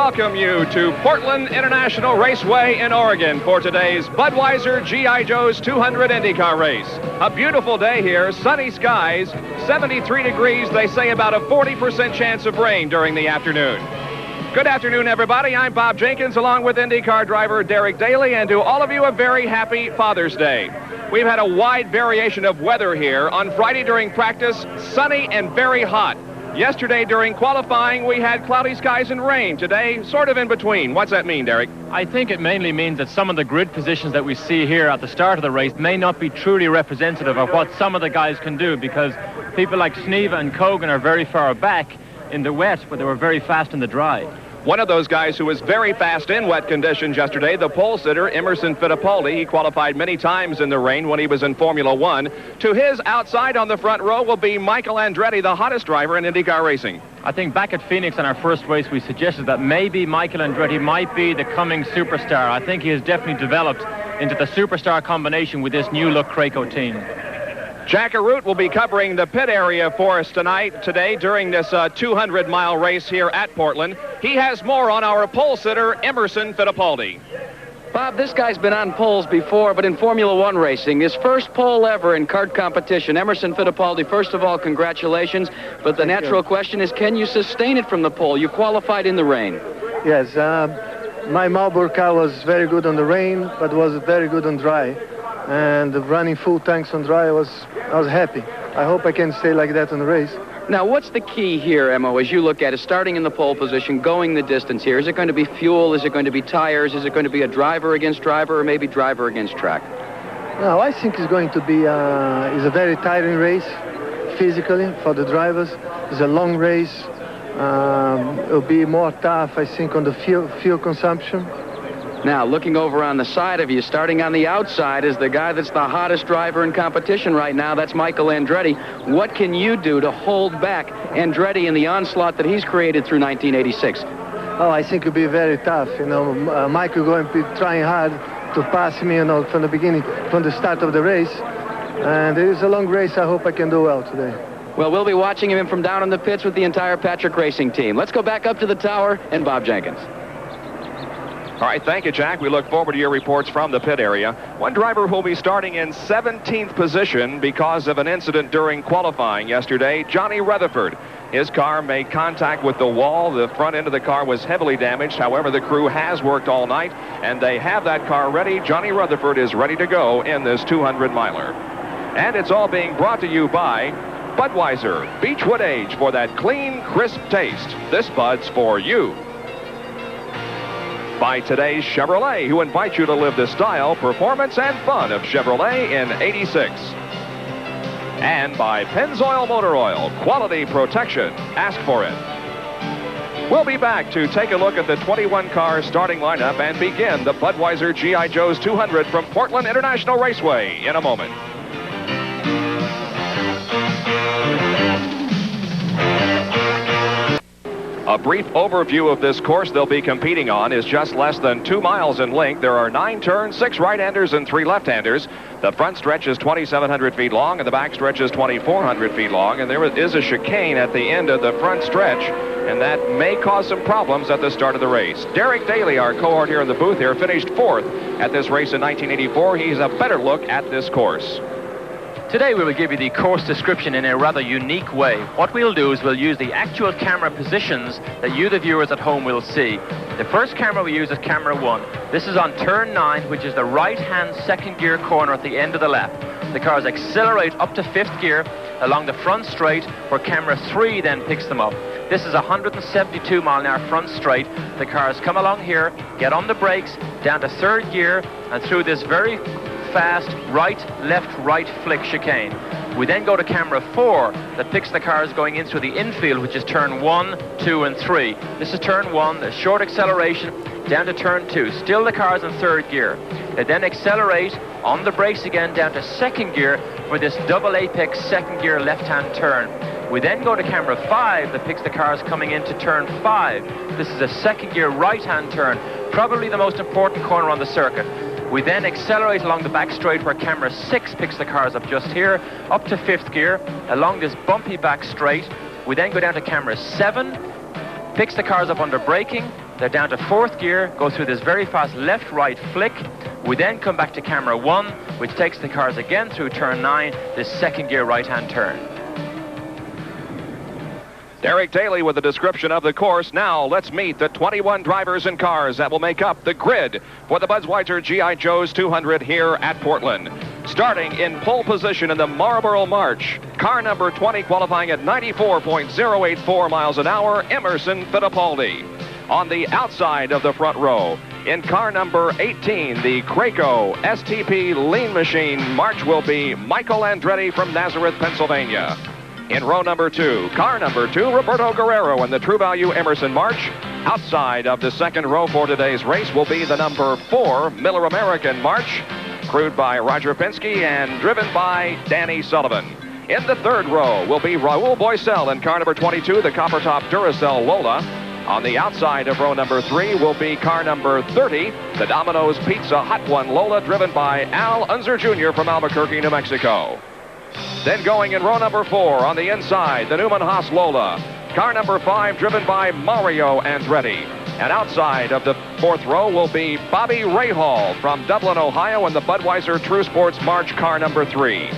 welcome you to Portland International Raceway in Oregon for today's Budweiser G.I. Joe's 200 IndyCar race. A beautiful day here, sunny skies, 73 degrees. They say about a 40% chance of rain during the afternoon. Good afternoon, everybody. I'm Bob Jenkins, along with IndyCar driver Derek Daly, and to all of you, a very happy Father's Day. We've had a wide variation of weather here. On Friday during practice, sunny and very hot. Yesterday during qualifying, we had cloudy skies and rain. Today, sort of in between. What's that mean, Derek? I think it mainly means that some of the grid positions that we see here at the start of the race may not be truly representative of what some of the guys can do, because people like Sneva and Kogan are very far back in the wet, but they were very fast in the dry. One of those guys who was very fast in wet conditions yesterday, the pole sitter, Emerson Fittipaldi. He qualified many times in the rain when he was in Formula One. To his outside on the front row will be Michael Andretti, the hottest driver in IndyCar racing. I think back at Phoenix in our first race, we suggested that maybe Michael Andretti might be the coming superstar. I think he has definitely developed into the superstar combination with this new look Craco team. Jack Arute will be covering the pit area for us today during this 200-mile race here at Portland. He has more on our pole sitter, Emerson Fittipaldi. Bob, this guy's been on poles before, but in Formula One racing, his first pole ever in kart competition. Emerson Fittipaldi, first of all, congratulations. But the natural question is, can you sustain it from the pole? You qualified in the rain. Yes, my Marlboro car was very good on the rain, but was very good on dry. And running full tanks on dry, I was happy. I hope I can stay like that on the race. Now, what's the key here, Emo, as you look at it, starting in the pole position, going the distance here? Is it going to be fuel? Is it going to be tires? Is it going to be a driver against driver, or maybe driver against track? No, I think it's going to be is a very tiring race, physically, for the drivers. It's a long race. It'll be more tough, I think, on the fuel consumption. Now, looking over on the side of you, starting on the outside, is the guy that's the hottest driver in competition right now. That's Michael Andretti. What can you do to hold back Andretti in the onslaught that he's created through 1986? Oh, I think it'll be very tough. You know, Michael going to be trying hard to pass me, from the beginning, from the start of the race. And it is a long race. I hope I can do well today. Well, we'll be watching him from down in the pits with the entire Patrick Racing team. Let's go back up to the tower and Bob Jenkins. All right, thank you, Jack. We look forward to your reports from the pit area. One driver who will be starting in 17th position because of an incident during qualifying yesterday, Johnny Rutherford. His car made contact with the wall. The front end of the car was heavily damaged. However, the crew has worked all night, and they have that car ready. Johnny Rutherford is ready to go in this 200-miler. And it's all being brought to you by Budweiser, Beechwood Age, for that clean, crisp taste. This Bud's for you. By today's Chevrolet, who invite you to live the style, performance, and fun of Chevrolet in '86. And by Pennzoil Motor Oil, quality protection. Ask for it. We'll be back to take a look at the 21-car starting lineup and begin the Budweiser G.I. Joe's 200 from Portland International Raceway in a moment. A brief overview of this course they'll be competing on is just less than 2 miles in length. There are 9 turns, 6 right-handers and 3 left-handers. The front stretch is 2,700 feet long, and the back stretch is 2,400 feet long. And there is a chicane at the end of the front stretch, and that may cause some problems at the start of the race. Derek Daly, our cohort here in the booth here, finished 4th at this race in 1984. He's a better look at this course. Today we will give you the course description in a rather unique way. What we'll do is we'll use the actual camera positions that you, the viewers at home, will see. The first camera we use is camera 1. This is on turn 9, which is the right-hand second gear corner at the end of the lap. The cars accelerate up to 5th gear along the front straight, where camera 3 then picks them up. This is a 172-mile-an-hour front straight. The cars come along here, get on the brakes, down to 3rd gear, and through this very fast right, left, right flick chicane. We then go to camera 4 that picks the cars going in through the infield, which is turn 1, 2, and 3. This is turn 1, a short acceleration, down to turn 2. Still the cars in 3rd gear. They then accelerate on the brakes again down to 2nd gear for this double apex 2nd gear left-hand turn. We then go to camera 5 that picks the cars coming into turn 5. This is a 2nd gear right-hand turn, probably the most important corner on the circuit. We then accelerate along the back straight where camera 6 picks the cars up just here, up to 5th gear, along this bumpy back straight. We then go down to camera 7, picks the cars up under braking, They're down to 4th gear, go through this very fast left-right flick. We then come back to camera 1, which takes the cars again through turn 9, this 2nd gear right-hand turn. Derek Daly with a description of the course. Now let's meet the 21 drivers and cars that will make up the grid for the Budweiser G.I. Joe's 200 here at Portland. Starting in pole position in the Marlboro March, car number 20 qualifying at 94.084 miles an hour, Emerson Fittipaldi. On the outside of the front row, in car number 18, the Craco STP Lean Machine March will be Michael Andretti from Nazareth, Pennsylvania. In row number 2, car number 2, Roberto Guerrero in the True Value Emerson March. Outside of the second row for today's race will be the number 4 Miller American March, crewed by Roger Penske and driven by Danny Sullivan. In the third row will be Raul Boisel in car number 22, the Copper Top Duracell Lola. On the outside of row number 3 will be car number 30, the Domino's Pizza Hot One Lola, driven by Al Unser Jr. from Albuquerque, New Mexico. Then going in row number 4 on the inside, the Newman Haas Lola. Car number 5 driven by Mario Andretti. And outside of the 4th row will be Bobby Rahal from Dublin, Ohio in the Budweiser True Sports March car number 3.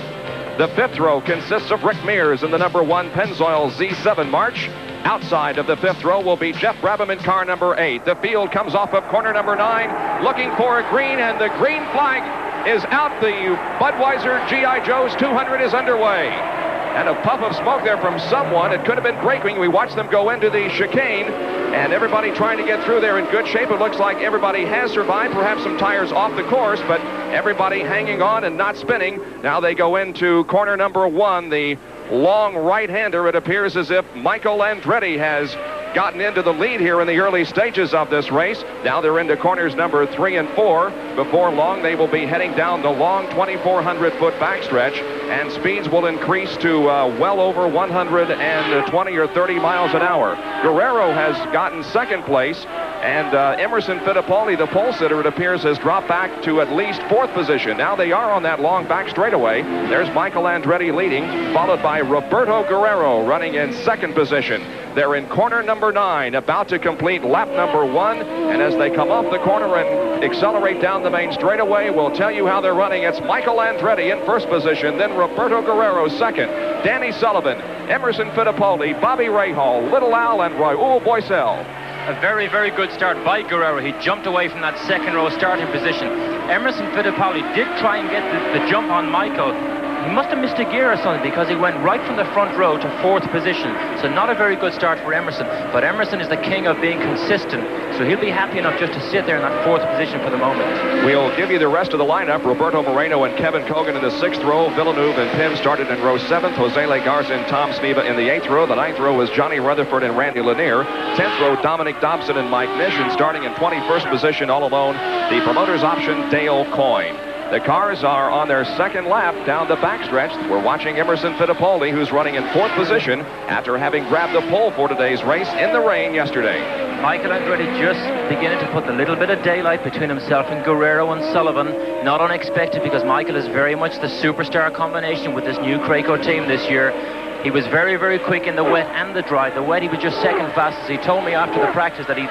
The 5th row consists of Rick Mears in the number 1 Pennzoil Z7 March. Outside of the 5th row will be Jeff Brabham in car number 8. The field comes off of corner number 9, looking for a green, and the green flag is out. The Budweiser G.I. Joe's 200 is underway. And a puff of smoke there from someone. It could have been braking. We watched them go into the chicane, and everybody trying to get through there in good shape. It looks like everybody has survived, perhaps some tires off the course, but everybody hanging on and not spinning. Now they go into corner number 1, the long right-hander. It appears as if Michael Andretti has gotten into the lead here in the early stages of this race. Now they're into corners number 3 and 4. Before long, they will be heading down the long 2,400-foot backstretch, and speeds will increase to well over 120 or 30 miles an hour. Guerrero has gotten second place, and Emerson Fittipaldi, the pole sitter, it appears, has dropped back to at least 4th position. Now they are on that long back straightaway. There's Michael Andretti leading, followed by Roberto Guerrero running in 2nd position. They're in corner number 9, about to complete lap number 1. And as they come off the corner and accelerate down the main straightaway, we'll tell you how they're running. It's Michael Andretti in 1st position, then Roberto Guerrero 2nd, Danny Sullivan, Emerson Fittipaldi, Bobby Rahal, Little Al, and Raul Boisel. A very, very good start by Guerrero. He jumped away from that 2nd row starting position. Emerson Fittipaldi did try and get the jump on Michael. He must have missed a gear or something, because he went right from the front row to 4th position. So not a very good start for Emerson. But Emerson is the king of being consistent, so he'll be happy enough just to sit there in that 4th position for the moment. We'll give you the rest of the lineup. Roberto Moreno and Kevin Cogan in the 6th row. Villeneuve and Pim started in row 7th. Jose Legarza and Tom Sneva in the 8th row. The 9th row was Johnny Rutherford and Randy Lanier. 10th row, Dominic Dobson and Mike Nish. And starting in 21st position all alone, the promoter's option, Dale Coyne. The cars are on their 2nd lap down the backstretch. We're watching Emerson Fittipaldi, who's running in 4th position after having grabbed the pole for today's race in the rain yesterday. Michael Andretti just beginning to put a little bit of daylight between himself and Guerrero and Sullivan. Not unexpected, because Michael is very much the superstar combination with this new Craco team this year. He was very, very quick in the wet and the dry. The wet, he was just 2nd fastest. He told me after the practice that he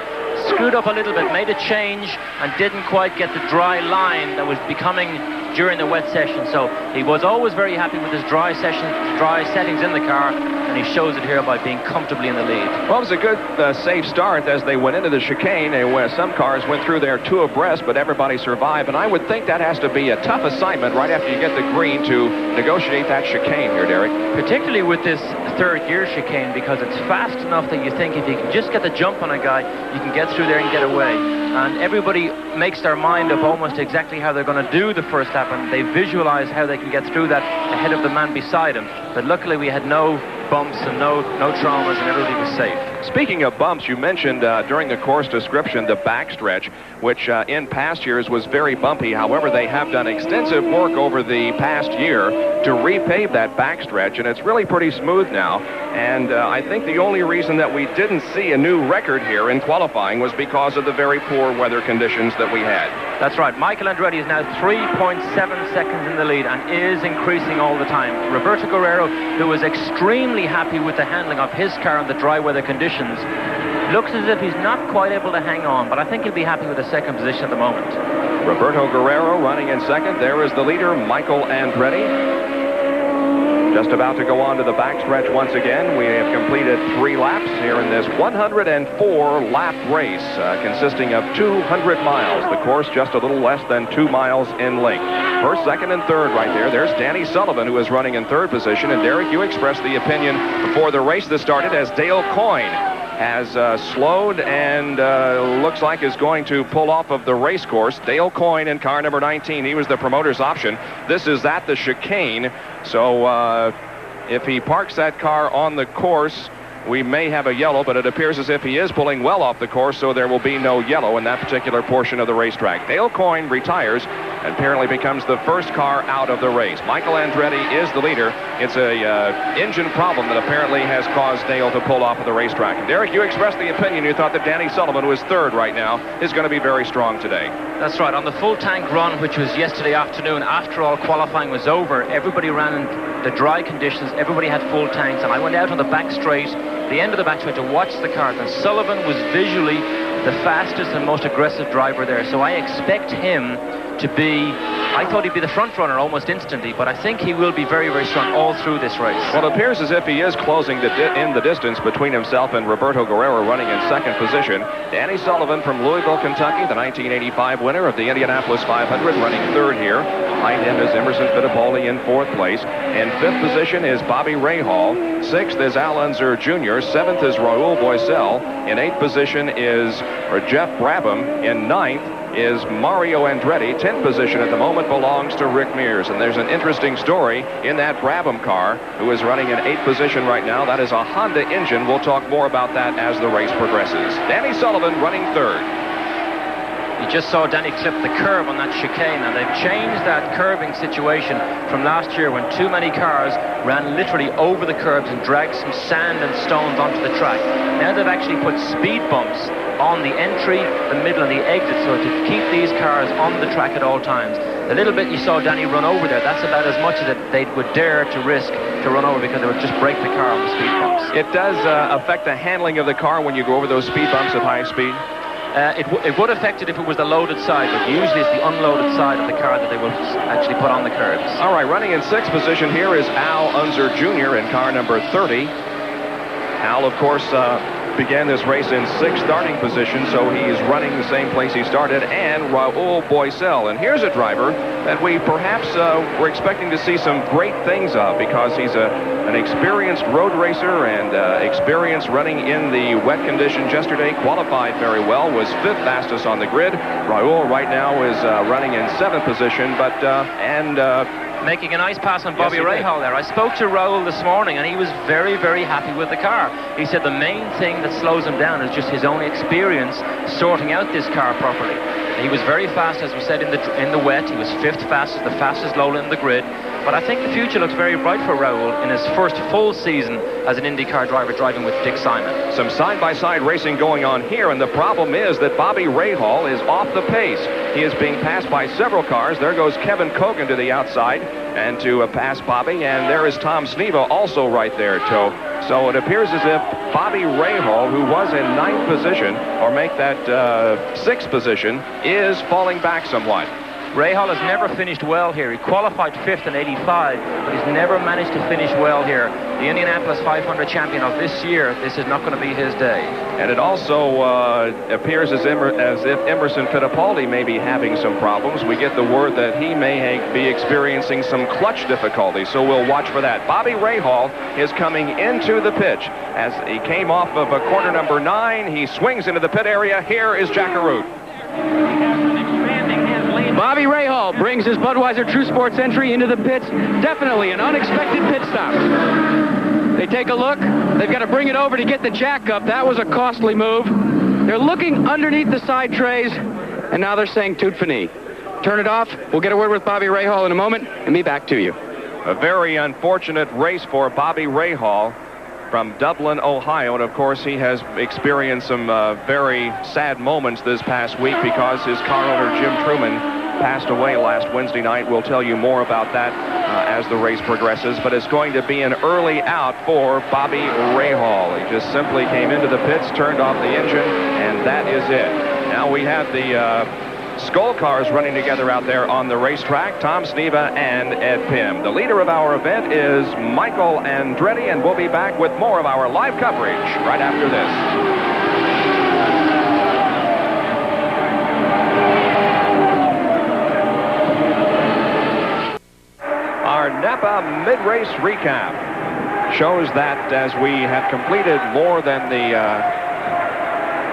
screwed up a little bit, made a change, and didn't quite get the dry line that was becoming during the wet session. So he was always very happy with his dry settings in the car, and he shows it here by being comfortably in the lead. Well, it was a good, safe start as they went into the chicane. Some cars went through there 2 abreast, but everybody survived, and I would think that has to be a tough assignment right after you get the green to negotiate that chicane here, Derek. Particularly with this 3rd gear chicane, because it's fast enough that you think if you can just get the jump on a guy, you can get through there and get away. And everybody makes their mind up almost exactly how they're going to do the first lap, and they visualize how they can get through that ahead of the man beside him. But luckily we had no bumps and no traumas, and everybody was safe. Speaking of bumps, you mentioned during the course description the backstretch, which in past years was very bumpy. However, they have done extensive work over the past year to repave that backstretch, and it's really pretty smooth now. And I think the only reason that we didn't see a new record here in qualifying was because of the very poor weather conditions that we had. That's right. Michael Andretti is now 3.7 seconds in the lead and is increasing all the time. Roberto Guerrero, who was extremely happy with the handling of his car in the dry weather conditions, Looks as if he's not quite able to hang on, but I think he'll be happy with the second position at the moment. Roberto Guerrero running in second. There is the leader, Michael Andretti. Just about to go on to the backstretch once again. We have completed 3 laps here in this 104-lap race, consisting of 200 miles. The course just a little less than 2 miles in length. First, second, and third right there. There's Danny Sullivan, who is running in third position. And Derek, you expressed the opinion before the race that started as Dale Coyne has slowed and looks like is going to pull off of the race course. Dale Coyne in car number 19. He was the promoter's option. This is at the chicane. So if he parks that car on the course, we may have a yellow, but it appears as if he is pulling well off the course, so there will be no yellow in that particular portion of the racetrack. Dale Coyne retires and apparently becomes the first car out of the race. Michael Andretti is the leader. It's a engine problem that apparently has caused Dale to pull off of the racetrack. And Derek, you expressed the opinion. You thought that Danny Sullivan, who is third right now, is going to be very strong today. That's right. On the full tank run, which was yesterday afternoon, after all qualifying was over, everybody ran in the dry conditions. Everybody had full tanks, and I went out on the back straight, the end of the back straight, to watch the cars, and Sullivan was visually the fastest and most aggressive driver there. So I expect him to be, I thought he'd be the front runner almost instantly, but I think he will be very, very strong all through this race. Well, it appears as if he is closing in the distance between himself and Roberto Guerrero, running in second position. Danny Sullivan from Louisville, Kentucky, the 1985 winner of the Indianapolis 500, running third here. Behind him is Emerson Fittipaldi in fourth place. In fifth position is Bobby Rahal. Sixth is Al Unser Jr. Seventh is Raul Boisel. In eighth position is Jeff Brabham. In ninth is Mario Andretti. 10th position at the moment belongs to Rick Mears. And there's an interesting story in that Brabham car, who is running in 8th position right now. That is a Honda engine. We'll talk more about that as the race progresses. Danny Sullivan running third. You just saw Danny clip the curb on that chicane, and they've changed that curbing situation from last year when too many cars ran literally over the curbs and dragged some sand and stones onto the track. Now they've actually put speed bumps on the entry, the middle, and the exit, so to keep these cars on the track at all times. The little bit you saw Danny run over there, that's about as much as they would dare to risk to run over, because they would just break the car on the speed bumps. It does affect the handling of the car when you go over those speed bumps at high speed? It would affect it if it was the loaded side, but usually it's the unloaded side of the car that they will actually put on the curbs. All right, running in sixth position here is Al Unser Jr. in car number 30. Al, of course, began this race in sixth starting position, so he's running the same place he started, and Raul Boisel. And here's a driver that we perhaps were expecting to see some great things of, because he's an experienced road racer and experienced running in the wet conditions yesterday, qualified very well, was fifth fastest on the grid. Raul right now is running in seventh position, but making a nice pass on Bobby Rahal there. I spoke to Raul this morning, and he was very, very happy with the car. He said the main thing that slows him down is just his own experience sorting out this car properly. He was very fast, as we said, in the wet. He was fifth fastest, the fastest Lola in the grid. But I think the future looks very bright for Raul in his first full season as an IndyCar driver, driving with Dick Simon. Some side-by-side racing going on here, and the problem is that Bobby Rahal is off the pace. He is being passed by several cars. There goes Kevin Cogan to the outside and to pass Bobby, and there is Tom Sneva also right there, too. So it appears as if Bobby Rahal, who was in ninth position, or make that sixth position, is falling back somewhat. Rahal has never finished well here. He qualified fifth in 85, but he's never managed to finish well here. The Indianapolis 500 champion of this year, this is not going to be his day. And it also appears as if Emerson Fittipaldi may be having some problems. We get the word that he may be experiencing some clutch difficulties, so we'll watch for that. Bobby Rahal is coming into the pitch. As he came off of corner number 9, he swings into the pit area. Here is Jack Arute. Bobby Rahal brings his Budweiser True Sports entry into the pits. Definitely an unexpected pit stop. They take a look. They've got to bring it over to get the jack up. That was a costly move. They're looking underneath the side trays, and now they're saying toot for knee. Turn it off. We'll get a word with Bobby Rahal in a moment and be back to you. A very unfortunate race for Bobby Rahal from Dublin, Ohio, and of course he has experienced some very sad moments this past week, because his car owner Jim Truman passed away last Wednesday night. We'll tell you more about that as the race progresses, but it's going to be an early out for Bobby Rahal. He just simply came into the pits, turned off the engine, and that is it. Now we have the Skull cars running together out there on the racetrack, Tom Sneva and Ed Pym. The leader of our event is Michael Andretti, and we'll be back with more of our live coverage right after this. Our Napa mid-race recap shows that as we have completed more than the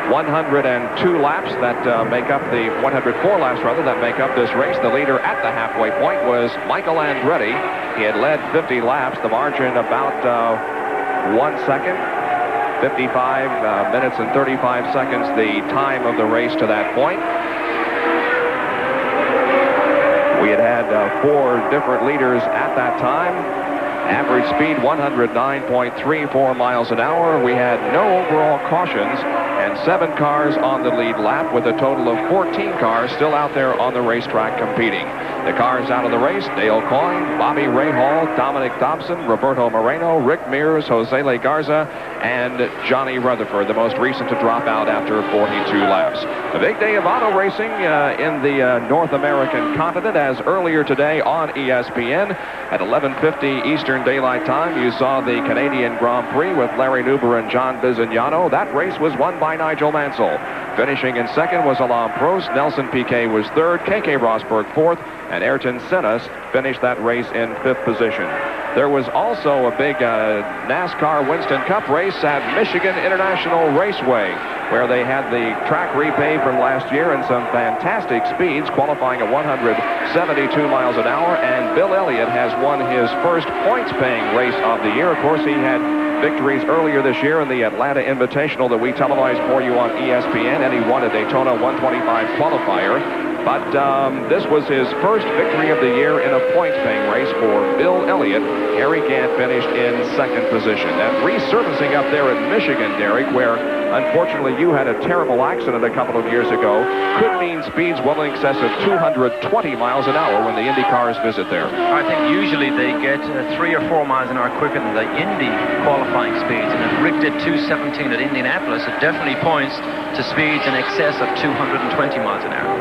102 laps that make up the 104 laps rather that make up this race. The leader at the halfway point was Michael Andretti. He had led 50 laps, the margin about 1 second, 55 minutes and 35 seconds, the time of the race to that point. We had 4 different leaders at that time. Average speed 109.34 miles an hour. We had no overall cautions and 7 cars on the lead lap with a total of 14 cars still out there on the racetrack competing. The cars out of the race: Dale Coyne, Bobby Rahal, Dominic Dobson, Roberto Moreno, Rick Mears, Jose Le Garza, and Johnny Rutherford, the most recent to drop out after 42 laps. A big day of auto racing in the North American continent, as earlier today on ESPN at 11:50 Eastern Daylight Time, you saw the Canadian Grand Prix with Larry Nuber and John Bizignano. That race was won by Nigel Mansell. Finishing in second was Alain Prost. Nelson Piquet was third. Keke Rosberg fourth. And Ayrton Senna finished that race in 5th position. There was also a big NASCAR Winston Cup race at Michigan International Raceway, where they had the track repaved from last year and some fantastic speeds, qualifying at 172 miles an hour. And Bill Elliott has won his first points-paying race of the year. Of course, he had victories earlier this year in the Atlanta Invitational that we televised for you on ESPN, and he won a Daytona 125 qualifier. But this was his first victory of the year in a points-paying race for Bill Elliott. Harry Gant finished in 2nd position. And resurfacing up there in Michigan, Derek, where unfortunately you had a terrible accident a couple of years ago, could mean speeds well in excess of 220 miles an hour when the Indy cars visit there. I think usually they get 3 or 4 miles an hour quicker than the Indy qualifying speeds. And if Rick did 217 at Indianapolis, it definitely points to speeds in excess of 220 miles an hour.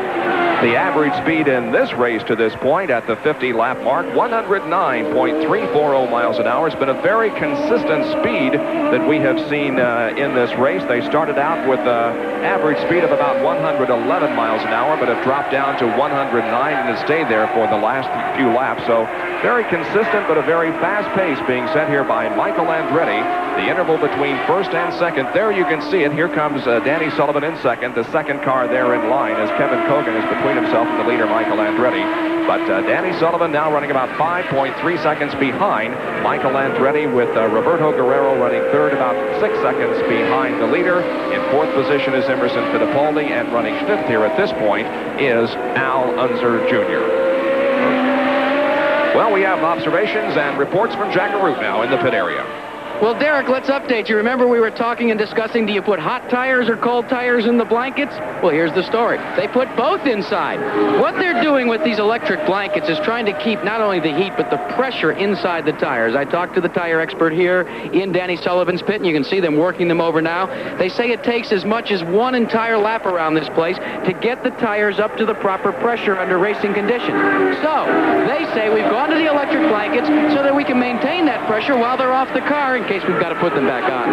The average speed in this race to this point at the 50-lap mark, 109.340 miles an hour. It's been a very consistent speed that we have seen in this race. They started out with an average speed of about 111 miles an hour, but have dropped down to 109 and have stayed there for the last few laps. So very consistent, but a very fast pace being set here by Michael Andretti. The interval between 1st and 2nd, there you can see it. Here comes Danny Sullivan in 2nd. The 2nd car there in line as Kevin Kogan is between himself and the leader, Michael Andretti. But Danny Sullivan now running about 5.3 seconds behind Michael Andretti, with Roberto Guerrero running 3rd, about 6 seconds behind the leader. In 4th position is Emerson Fittipaldi, and running 5th here at this point is Al Unser Jr. Well, we have observations and reports from Jack Arute now in the pit area. Well, Derek, let's update you. Remember we were talking and discussing, do you put hot tires or cold tires in the blankets? Well, here's the story. They put both inside. What they're doing with these electric blankets is trying to keep not only the heat, but the pressure inside the tires. I talked to the tire expert here in Danny Sullivan's pit, and you can see them working them over now. They say it takes as much as 1 entire lap around this place to get the tires up to the proper pressure under racing conditions. So, they say we've gone to the electric blankets so that we can maintain that pressure while they're off the car, in case we've got to put them back on.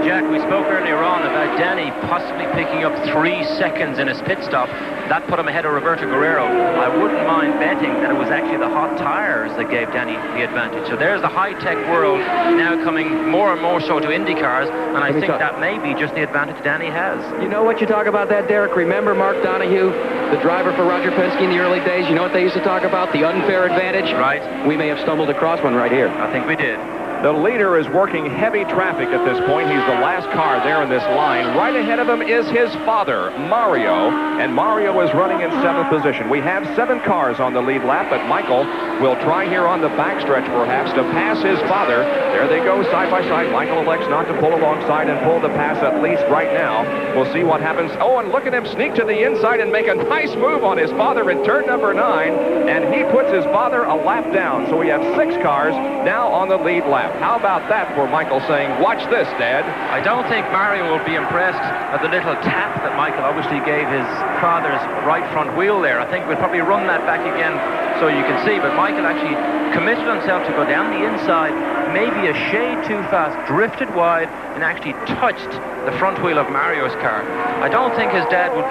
Jack, we spoke earlier on about Danny possibly picking up 3 seconds in his pit stop. That put him ahead of Roberto Guerrero. I wouldn't mind betting that it was actually the hot tires that gave Danny the advantage. So there's the high-tech world now coming more and more so to Indy cars, and I think that may be just the advantage Danny has. You know what you talk about that, Derek? Remember Mark Donohue, the driver for Roger Penske in the early days? You know what they used to talk about? The unfair advantage? Right. We may have stumbled across one right here. I think we did. The leader is working heavy traffic at this point. He's the last car there in this line. Right ahead of him is his father, Mario, and Mario is running in 7th position. We have 7 cars on the lead lap, but Michael will try here on the backstretch perhaps to pass his father. There they go side by side. Michael elects not to pull alongside and pull the pass at least right now. We'll see what happens. Oh, and look at him sneak to the inside and make a nice move on his father in turn number 9, and he puts his father a lap down. So we have 6 cars now on the lead lap. How about that for Michael saying, watch this, Dad? I don't think Mario will be impressed at the little tap that Michael obviously gave his father's right front wheel there. I think we'll probably run that back again so you can see. But Michael actually committed himself to go down the inside, maybe a shade too fast, drifted wide, and actually touched the front wheel of Mario's car. I don't think his dad would...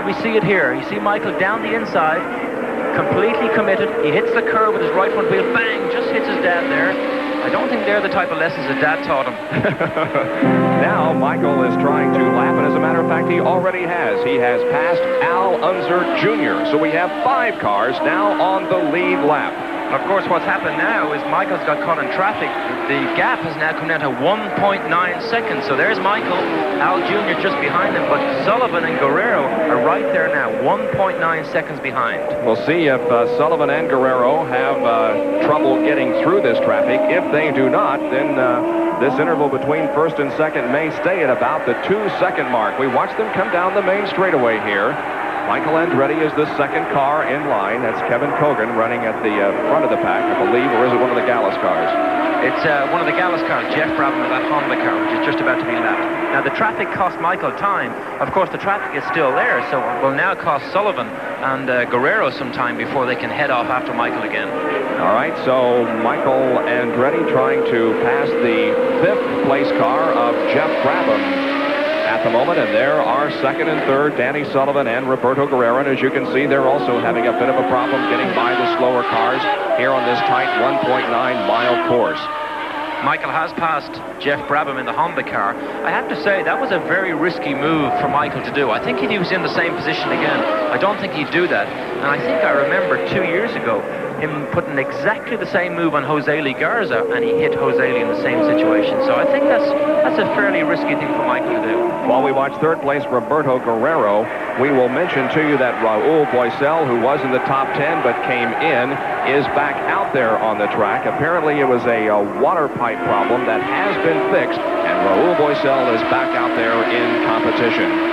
we see it here. You see Michael down the inside, completely committed. He hits the curve with his right front wheel, bang, just hits his dad there. I don't think they're the type of lessons his dad taught him. Now Michael is trying to lap, and as a matter of fact, he already has. He has passed Al Unser Jr. So we have 5 cars now on the lead lap. Of course, what's happened now is Michael's got caught in traffic. The gap has now come down to 1.9 seconds. So there's Michael, Al Jr. just behind him, but Sullivan and Guerrero are right there now, 1.9 seconds behind. We'll see if Sullivan and Guerrero have trouble getting through this traffic. If they do not, then this interval between first and second may stay at about the 2-second mark. We watch them come down the main straightaway here. Michael Andretti is the 2nd car in line. That's Kevin Kogan running at the front of the pack, I believe, or is it one of the Gallus cars? It's one of the Gallus cars, Jeff Brabham, that Honda car, which is just about to be lapped. Now, the traffic cost Michael time. Of course, the traffic is still there, so it will now cost Sullivan and Guerrero some time before they can head off after Michael again. All right, so Michael Andretti trying to pass the 5th place car of Jeff Brabham at the moment, and there are 2nd and 3rd, Danny Sullivan and Roberto Guerrero, and as you can see, they're also having a bit of a problem getting by the slower cars here on this tight 1.9-mile course. Michael has passed Jeff Brabham in the Honda car. I have to say, that was a very risky move for Michael to do. I think if he was in the same position again, I don't think he'd do that. And I think I remember 2 years ago, him putting exactly the same move on Jose Lee Garza, and he hit Jose Lee in the same situation. So I think that's a fairly risky thing for Michael to do. While we watch 3rd place Roberto Guerrero, we will mention to you that Raul Boisel, who was in the top 10 but came in, is back out there on the track. Apparently it was a water pipe problem that has been fixed, and Raul Boisel is back out there in competition.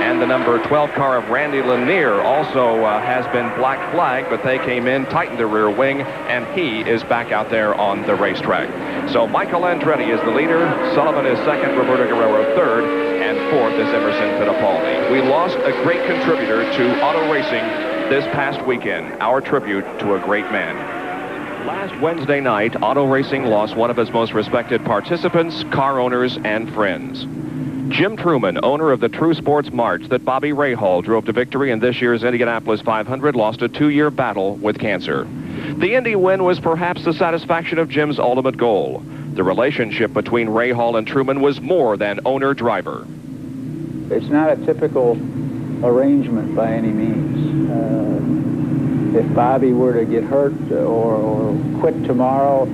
And the number 12 car of Randy Lanier also has been black flagged, but they came in, tightened the rear wing, and he is back out there on the racetrack. So Michael Andretti is the leader, Sullivan is 2nd, Roberto Guerrero 3rd, and 4th is Emerson Fittipaldi. We lost a great contributor to auto racing this past weekend, our tribute to a great man. Last Wednesday night, auto racing lost one of its most respected participants, car owners, and friends. Jim Truman, owner of the True Sports March that Bobby Rahal drove to victory in this year's Indianapolis 500, lost a 2-year battle with cancer. The Indy win was perhaps the satisfaction of Jim's ultimate goal. The relationship between Rahal and Truman was more than owner-driver. It's not a typical arrangement by any means. If Bobby were to get hurt or quit tomorrow,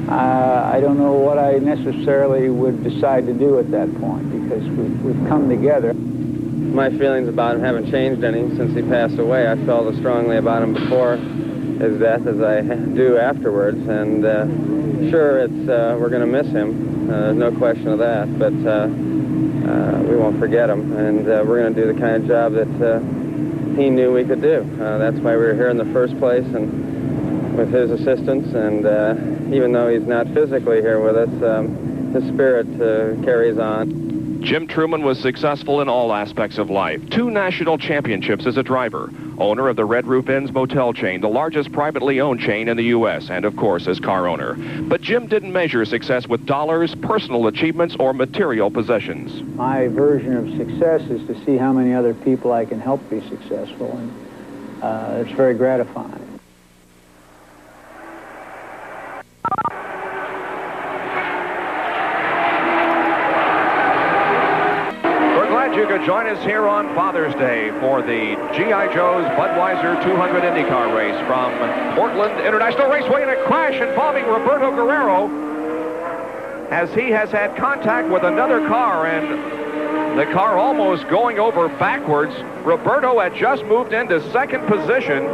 I don't know what I necessarily would decide to do at that point, because we've come together. My feelings about him haven't changed any since he passed away. I felt as strongly about him before his death as I do afterwards, and sure, we're going to miss him. There's no question of that, but we won't forget him, and we're going to do the kind of job that he knew we could do. That's why we were here in the first place, and with his assistance, and even though he's not physically here with us, his spirit carries on. Jim Truman was successful in all aspects of life. 2 national championships as a driver, owner of the Red Roof Inns motel chain, the largest privately owned chain in the U.S., and of course as car owner. But Jim didn't measure success with dollars, personal achievements, or material possessions. My version of success is to see how many other people I can help be successful, and it's very gratifying. You could join us here on Father's Day for the G.I. Joe's Budweiser 200 IndyCar race from Portland International Raceway, in a crash involving Roberto Guerrero. as he has had contact with another car, and the car almost going over backwards. Roberto had just moved into second position,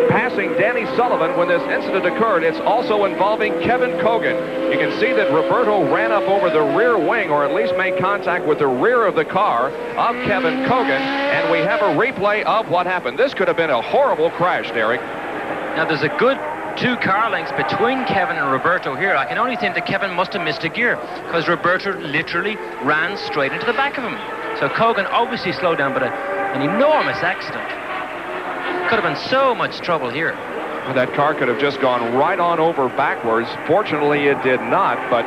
passing Danny Sullivan when this incident occurred. It's also involving Kevin Kogan. You can see that Roberto ran up over the rear wing, or at least made contact with the rear of the car of Kevin Kogan, and we have a replay of what happened. This could have been a horrible crash, Derek. Now, there's a good 2 car lengths between Kevin and Roberto here. I can only think that Kevin must have missed a gear, because Roberto literally ran straight into the back of him. So Kogan obviously slowed down, but an enormous accident. Could have been so much trouble here. Well, that car could have just gone right on over backwards. Fortunately, it did not, but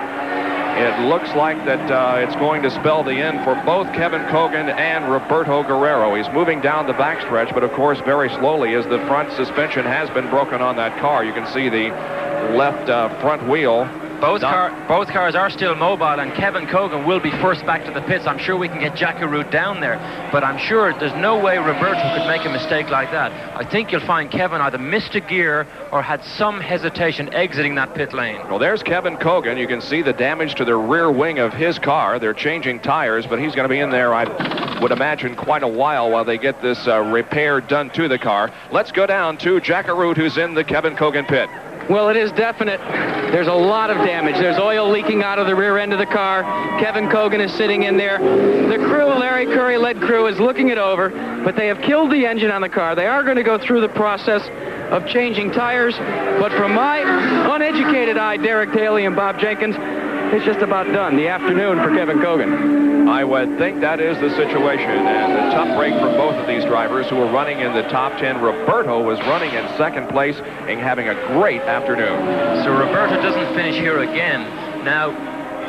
it looks like that it's going to spell the end for both Kevin Kogan and Roberto Guerrero. He's moving down the backstretch, but of course very slowly, as the front suspension has been broken on that car. You can see the left front wheel. Both cars are still mobile, and Kevin Kogan will be first back to the pits. I'm sure we can get Jackie Root down there, but I'm sure there's no way Roberto could make a mistake like that. I think you'll find Kevin either missed a gear or had some hesitation exiting that pit lane. Well, there's Kevin Kogan. You can see the damage to the rear wing of his car. They're changing tires, but he's going to be in there, I would imagine, quite a while they get this repair done to the car. Let's go down to Jackie Root, who's in the Kevin Kogan pit. Well, it is definite. There's a lot of damage. There's oil leaking out of the rear end of the car. Kevin Kogan is sitting in there. The crew, Larry Curry-led crew, is looking it over, but they have killed the engine on the car. They are going to go through the process of changing tires, but from my uneducated eye, Derek Daly and Bob Jenkins, it's just about done. The afternoon for Kevin Kogan. I would think that is the situation, and a tough break for both of these drivers who are running in the top 10. Roberto was running in second place and having a great afternoon. So Roberto doesn't finish here again. Now,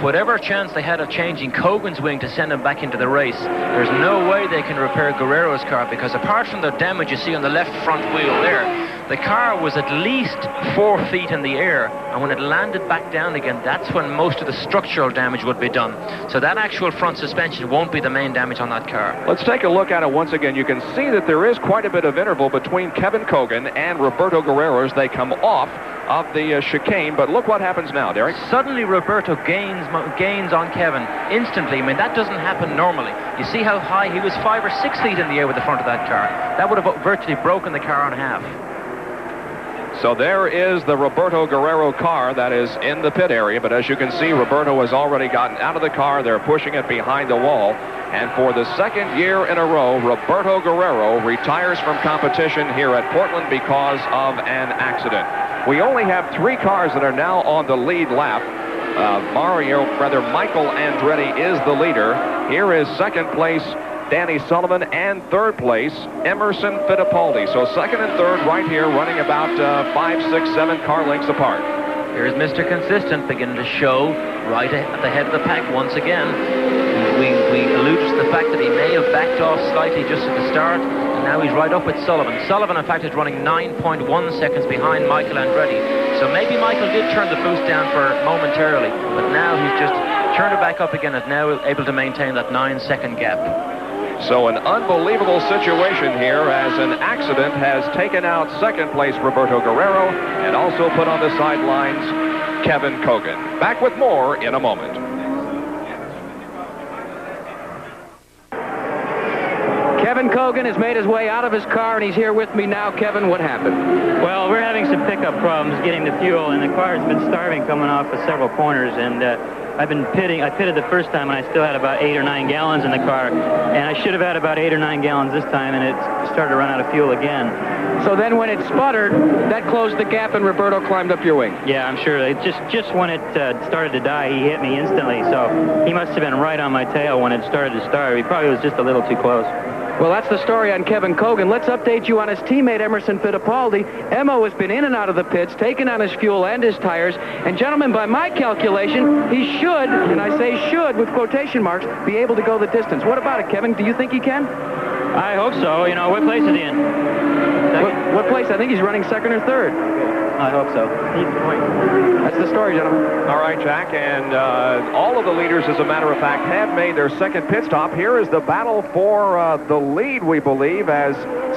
whatever chance they had of changing Kogan's wing to send him back into the race, there's no way they can repair Guerrero's car, because apart from the damage you see on the left front wheel there, the car was at least 4 feet in the air, and when it landed back down again, that's when most of the structural damage would be done. So that actual front suspension won't be the main damage on that car. Let's take a look at it once again. You can see that there is quite a bit of interval between Kevin Kogan and Roberto Guerrero as they come off of the chicane, but look what happens now, Derek. Suddenly Roberto gains on Kevin instantly. I mean, that doesn't happen normally. You see how high he was, 5 or 6 feet in the air with the front of that car. That would have virtually broken the car in half. So there is the Roberto Guerrero car that is in the pit area, but as you can see, Roberto has already gotten out of the car. They're pushing it behind the wall, and for the second year in a row, Roberto Guerrero retires from competition here at Portland because of an accident. We only have 3 cars that are now on the lead lap. Michael Andretti is the leader. Here is second place Danny Sullivan, and third place Emerson Fittipaldi. So second and third right here, running about 5, 6, 7 car lengths apart. Here's Mr. Consistent beginning to show right at the head of the pack once again. We alluded to the fact that he may have backed off slightly just at the start, and now he's right up with Sullivan. Sullivan, in fact, is running 9.1 seconds behind Michael Andretti. So maybe Michael did turn the boost down for momentarily, but now he's just turned it back up again and now able to maintain that 9-second gap. So an unbelievable situation here, as an accident has taken out second place Roberto Guerrero and also put on the sidelines Kevin Kogan. Back with more in a moment. Kevin Kogan has made his way out of his car, and he's here with me now. Kevin, what happened? Well, we're having some pickup problems getting the fuel, and the car has been starving coming off of several corners, and I've been pitting. I pitted the first time, and I still had about 8 or 9 gallons in the car, and I should have had about 8 or 9 gallons this time, and it started to run out of fuel again. So then when it sputtered, that closed the gap, and Roberto climbed up your wing. Yeah, I'm sure. It just when it started to die, he hit me instantly, so he must have been right on my tail when it started to starve. He probably was just a little too close. Well, that's the story on Kevin Kogan. Let's update you on his teammate, Emerson Fittipaldi. Emo has been in and out of the pits, taking on his fuel and his tires. And, gentlemen, by my calculation, he should, and I say should with quotation marks, be able to go the distance. What about it, Kevin? Do you think he can? I hope so. You know, what place is he in? What place? I think he's running second or third. I hope so. That's the story, gentlemen. All right, Jack, and all of the leaders, as a matter of fact, have made their second pit stop. Here is the battle for the lead, we believe, as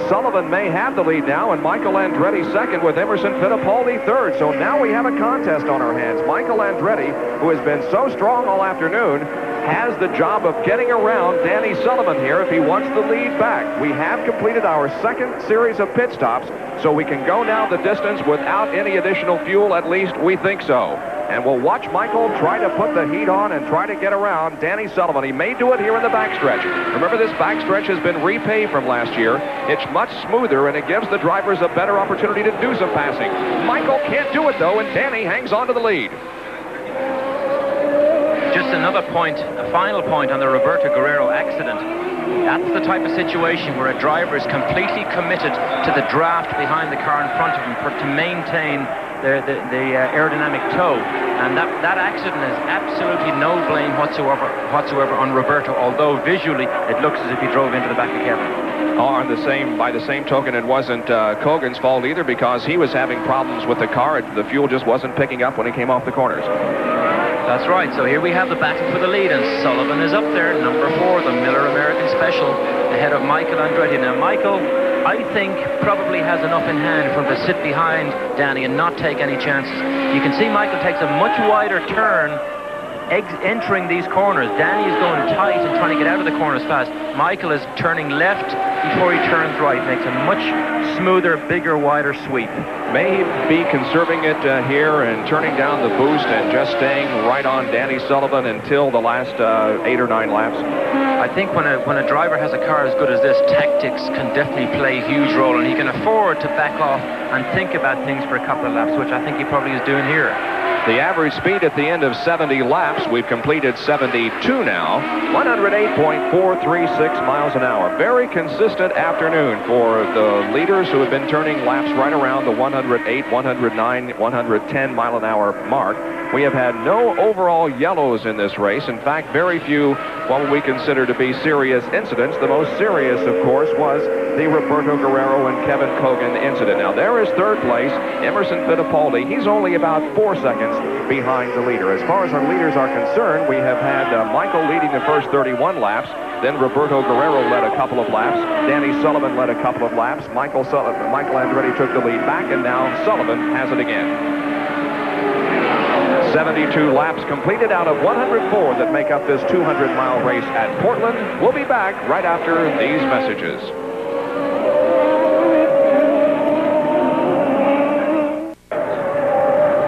Sullivan may have the lead now, and Michael Andretti second with Emerson Fittipaldi third. So now we have a contest on our hands. Michael Andretti, who has been so strong all afternoon, has the job of getting around Danny Sullivan here if he wants the lead back. We have completed our second series of pit stops, so we can go now the distance without any additional fuel, at least we think so. And we'll watch Michael try to put the heat on and try to get around Danny Sullivan. He may do it here in the backstretch. Remember, this backstretch has been repaved from last year. It's much smoother, and it gives the drivers a better opportunity to do some passing. Michael can't do it, though, and Danny hangs on to the lead. Just another point, a final point on the Roberto Guerrero accident. That's the type of situation where a driver is completely committed to the draft behind the car in front of him to maintain the aerodynamic toe. And that accident has absolutely no blame whatsoever on Roberto, although visually it looks as if he drove into the back of Kevin. By the same token, it wasn't Kogan's fault either, because he was having problems with the car. The fuel just wasn't picking up when he came off the corners. That's right. So here we have the battle for the lead, and Sullivan is up there, number 4, the Miller American Special, ahead of Michael Andretti. Now, Michael, I think, probably has enough in hand for him to sit behind Danny and not take any chances. You can see Michael takes a much wider turn entering these corners. Danny is going tight and trying to get out of the corners fast. Michael is turning left before he turns right. Makes a much smoother, bigger, wider sweep. May he be conserving it here and turning down the boost and just staying right on Danny Sullivan until the last 8 or 9 laps? I think when a driver has a car as good as this, tactics can definitely play a huge role, and he can afford to back off and think about things for a couple of laps, which I think he probably is doing here. The average speed at the end of 70 laps, we've completed 72 now, 108.436 miles an hour. Very consistent afternoon for the leaders who have been turning laps right around the 108, 109, 110 mile an hour mark. We have had no overall yellows in this race. In fact, very few what we consider to be serious incidents. The most serious, of course, was the Roberto Guerrero and Kevin Kogan incident. Now, there is third place, Emerson Fittipaldi. He's only about 4 seconds behind the leader. As far as our leaders are concerned, we have had Michael leading the first 31 laps. Then Roberto Guerrero led a couple of laps. Danny Sullivan led a couple of laps. Michael Andretti took the lead back, and now Sullivan has it again. 72 laps completed out of 104 that make up this 200-mile race at Portland. We'll be back right after these messages.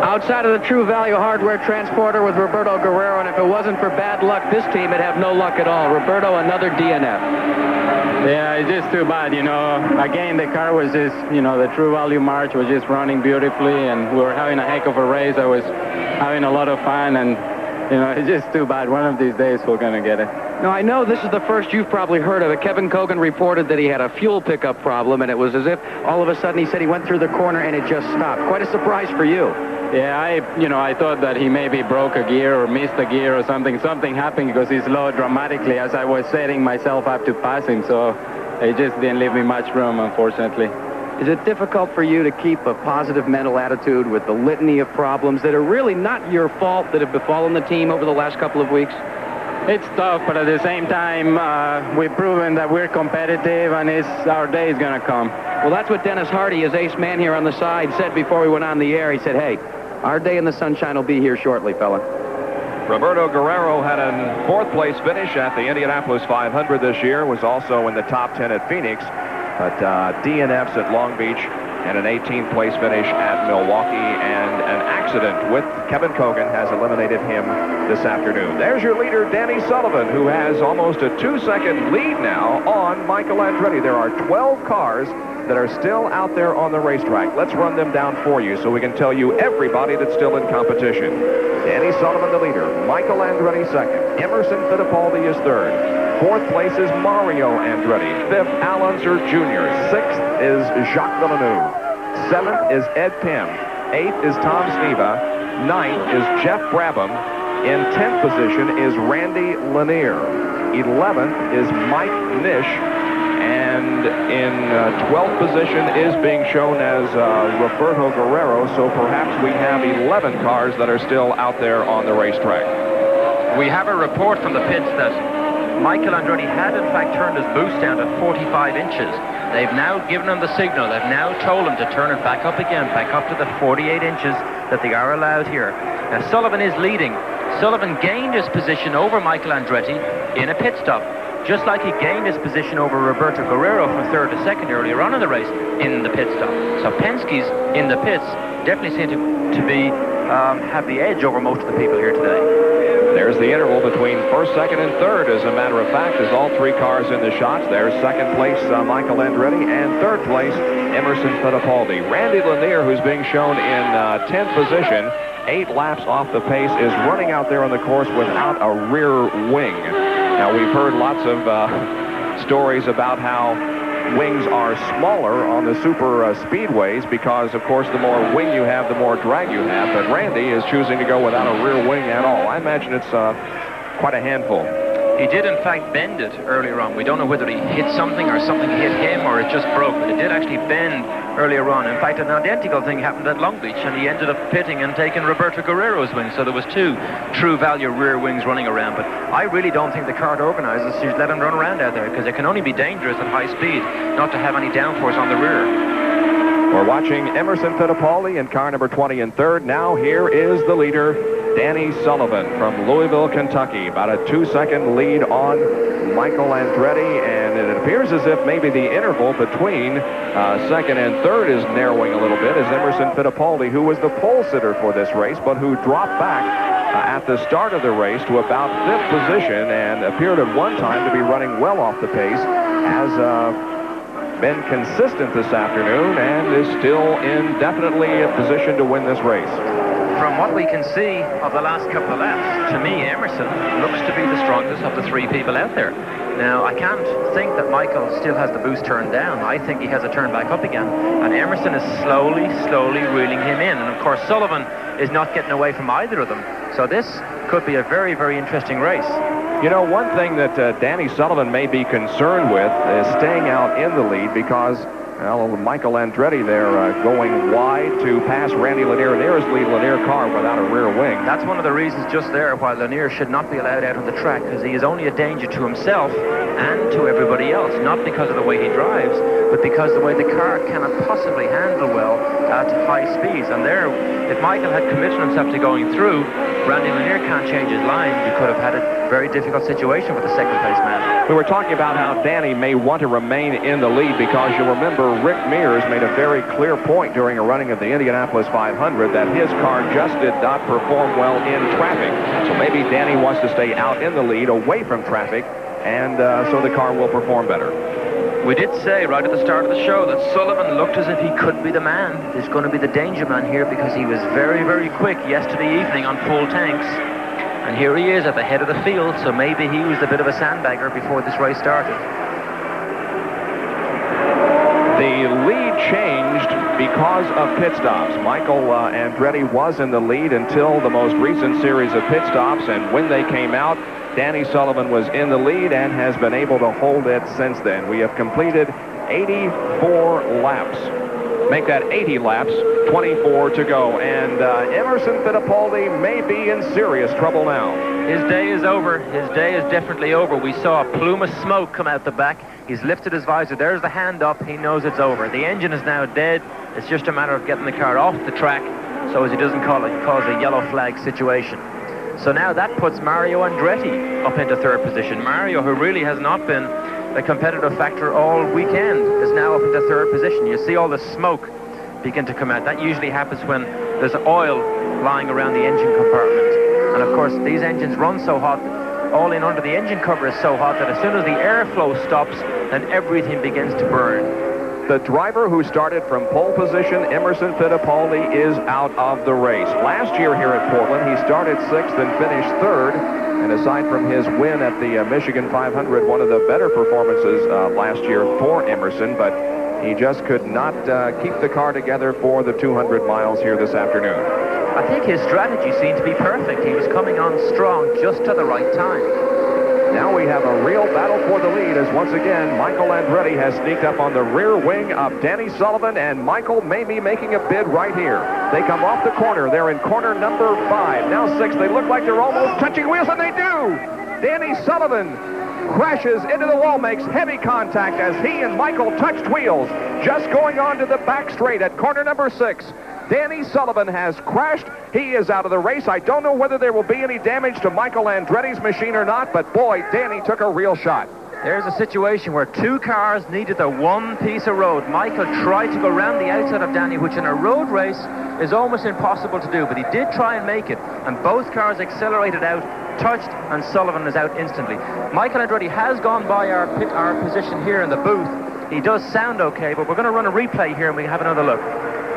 Outside of the True Value Hardware Transporter with Roberto Guerrero, and if it wasn't for bad luck, this team would have no luck at all. Roberto, another DNF. Yeah, it's just too bad, you know. Again, the car was just, you know, the True Value March was just running beautifully, and we were having a heck of a race. I was having a lot of fun, and, you know, it's just too bad. One of these days we're going to get it. Now, I know this is the first you've probably heard of it. Kevin Kogan reported that he had a fuel pickup problem, and it was as if all of a sudden he said he went through the corner and it just stopped. Quite a surprise for you. Yeah, I thought that he maybe broke a gear or missed a gear or something. Something happened because he slowed dramatically as I was setting myself up to pass him, so it just didn't leave me much room, unfortunately. Is it difficult for you to keep a positive mental attitude with the litany of problems that are really not your fault that have befallen the team over the last couple of weeks? It's tough, but at the same time, we've proven that we're competitive, and our day is going to come. Well, that's what Dennis Hardy, his ace man here on the side, said before we went on the air. He said, hey, our day in the sunshine will be here shortly, fella. Roberto Guerrero had a 4th place finish at the Indianapolis 500 this year, was also in the top 10 at Phoenix, but DNFs at Long Beach, and an 18th place finish at Milwaukee, and an accident with Kevin Kogan has eliminated him this afternoon. There's your leader, Danny Sullivan, who has almost a 2-second lead now on Michael Andretti. There are 12 cars that are still out there on the racetrack. Let's run them down for you so we can tell you everybody that's still in competition. Danny Sullivan, the leader. Michael Andretti, second. Emerson Fittipaldi is third. 4th place is Mario Andretti. 5th, Al Unser Jr. 6th is Jacques Villeneuve. 7th is Ed Pym. 8th is Tom Sneva. 9th is Jeff Brabham. In 10th position is Randy Lanier. 11th is Mike Nish. And in 12th position is being shown as Roberto Guerrero, so perhaps we have 11 cars that are still out there on the racetrack. We have a report from the pits that Michael Andretti had in fact turned his boost down to 45 inches. They've now given him the signal. They've now told him to turn it back up again, back up to the 48 inches that they are allowed here. Now Sullivan is leading. Sullivan gained his position over Michael Andretti in a pit stop, just like he gained his position over Roberto Guerrero from third to second earlier on in the race in the pit stop. So Penske's in the pits definitely seem to be have the edge over most of the people here today. There's the interval between first, second, and third, as a matter of fact, as all three cars in the shots. There's second place, Michael Andretti, and third place, Emerson Fittipaldi. Randy Lanier, who's being shown in 10th position, 8 laps off the pace, is running out there on the course without a rear wing. Now, we've heard lots of stories about how wings are smaller on the super speedways because, of course, the more wing you have, the more drag you have. But Randy is choosing to go without a rear wing at all. I imagine it's quite a handful. He did, in fact, bend it earlier on. We don't know whether he hit something or something hit him or it just broke, but it did actually bend earlier on. In fact, an identical thing happened at Long Beach, and he ended up pitting and taking Roberto Guerrero's wing. So there was 2 true value rear wings running around. But I really don't think the kart organizers should let him run around out there, because it can only be dangerous at high speed not to have any downforce on the rear. We're watching Emerson Fittipaldi in car number 20 and third. Now here is the leader, Danny Sullivan from Louisville, Kentucky. About a 2-second lead on Michael Andretti, and it appears as if maybe the interval between second and third is narrowing a little bit, as Emerson Fittipaldi, who was the pole sitter for this race, but who dropped back at the start of the race to about 5th position and appeared at one time to be running well off the pace, has been consistent this afternoon and is still indefinitely in position to win this race. From what we can see of the last couple of laps, to me, Emerson looks to be the strongest of the 3 people out there. Now, I can't think that Michael still has the boost turned down. I think he has it turned back up again. And Emerson is slowly reeling him in. And, of course, Sullivan is not getting away from either of them. So this could be a very, very interesting race. You know, one thing that Danny Sullivan may be concerned with is staying out in the lead because, well, Michael Andretti there going wide to pass Randy Lanier. There's lead Lanier car without a rear wing. That's one of the reasons just there why Lanier should not be allowed out on the track, because he is only a danger to himself and to everybody else, not because of the way he drives, but because the way the car cannot possibly handle well at high speeds. And there, if Michael had committed himself to going through, Randy Lanier can't change his line. You could have had a very difficult situation with the second place man. We were talking about how Danny may want to remain in the lead because you'll remember Rick Mears made a very clear point during a running of the Indianapolis 500 that his car just did not perform well in traffic. So maybe Danny wants to stay out in the lead, away from traffic, and so the car will perform better. We did say right at the start of the show that Sullivan looked as if he could be the man. He's going to be the danger man here because he was very, very quick yesterday evening on full tanks. And here he is at the head of the field, so maybe he was a bit of a sandbagger before this race started. The lead changed because of pit stops. Michael Andretti was in the lead until the most recent series of pit stops, and when they came out, Danny Sullivan was in the lead and has been able to hold it since then. We have completed 84 laps. Make that 80 laps, 24 to go. And Emerson Fittipaldi may be in serious trouble now. His day is over. His day is definitely over. We saw a plume of smoke come out the back. He's lifted his visor. There's the hand up. He knows it's over. The engine is now dead. It's just a matter of getting the car off the track so as he doesn't cause a yellow flag situation. So now that puts Mario Andretti up into third position. Mario, who really has not been a competitive factor all weekend, is now up into third position. You see all the smoke begin to come out. That usually happens when there's oil lying around the engine compartment. And of course, these engines run so hot, all in under the engine cover is so hot that as soon as the airflow stops, then everything begins to burn. The driver who started from pole position, Emerson Fittipaldi, is out of the race. Last year here at Portland, he started 6th and finished 3rd. And aside from his win at the Michigan 500, one of the better performances last year for Emerson, but he just could not keep the car together for the 200 miles here this afternoon. I think his strategy seemed to be perfect. He was coming on strong just to the right time. Now we have a real battle for the lead as once again Michael Andretti has sneaked up on the rear wing of Danny Sullivan, and Michael may be making a bid right here. They come off the corner. They're in corner number 5. Now 6. They look like they're almost touching wheels, and they do! Danny Sullivan crashes into the wall, makes heavy contact as he and Michael touched wheels. Just going on to the back straight at corner number 6. Danny Sullivan has crashed. He is out of the race. I don't know whether there will be any damage to Michael Andretti's machine or not, but boy, Danny took a real shot. There's a situation where 2 cars needed the one piece of road. Michael tried to go around the outside of Danny, which in a road race is almost impossible to do, but he did try and make it, and both cars accelerated out, touched, and Sullivan is out instantly. Michael Andretti has gone by our position here in the booth. He does sound okay, but we're going to run a replay here and we have another look.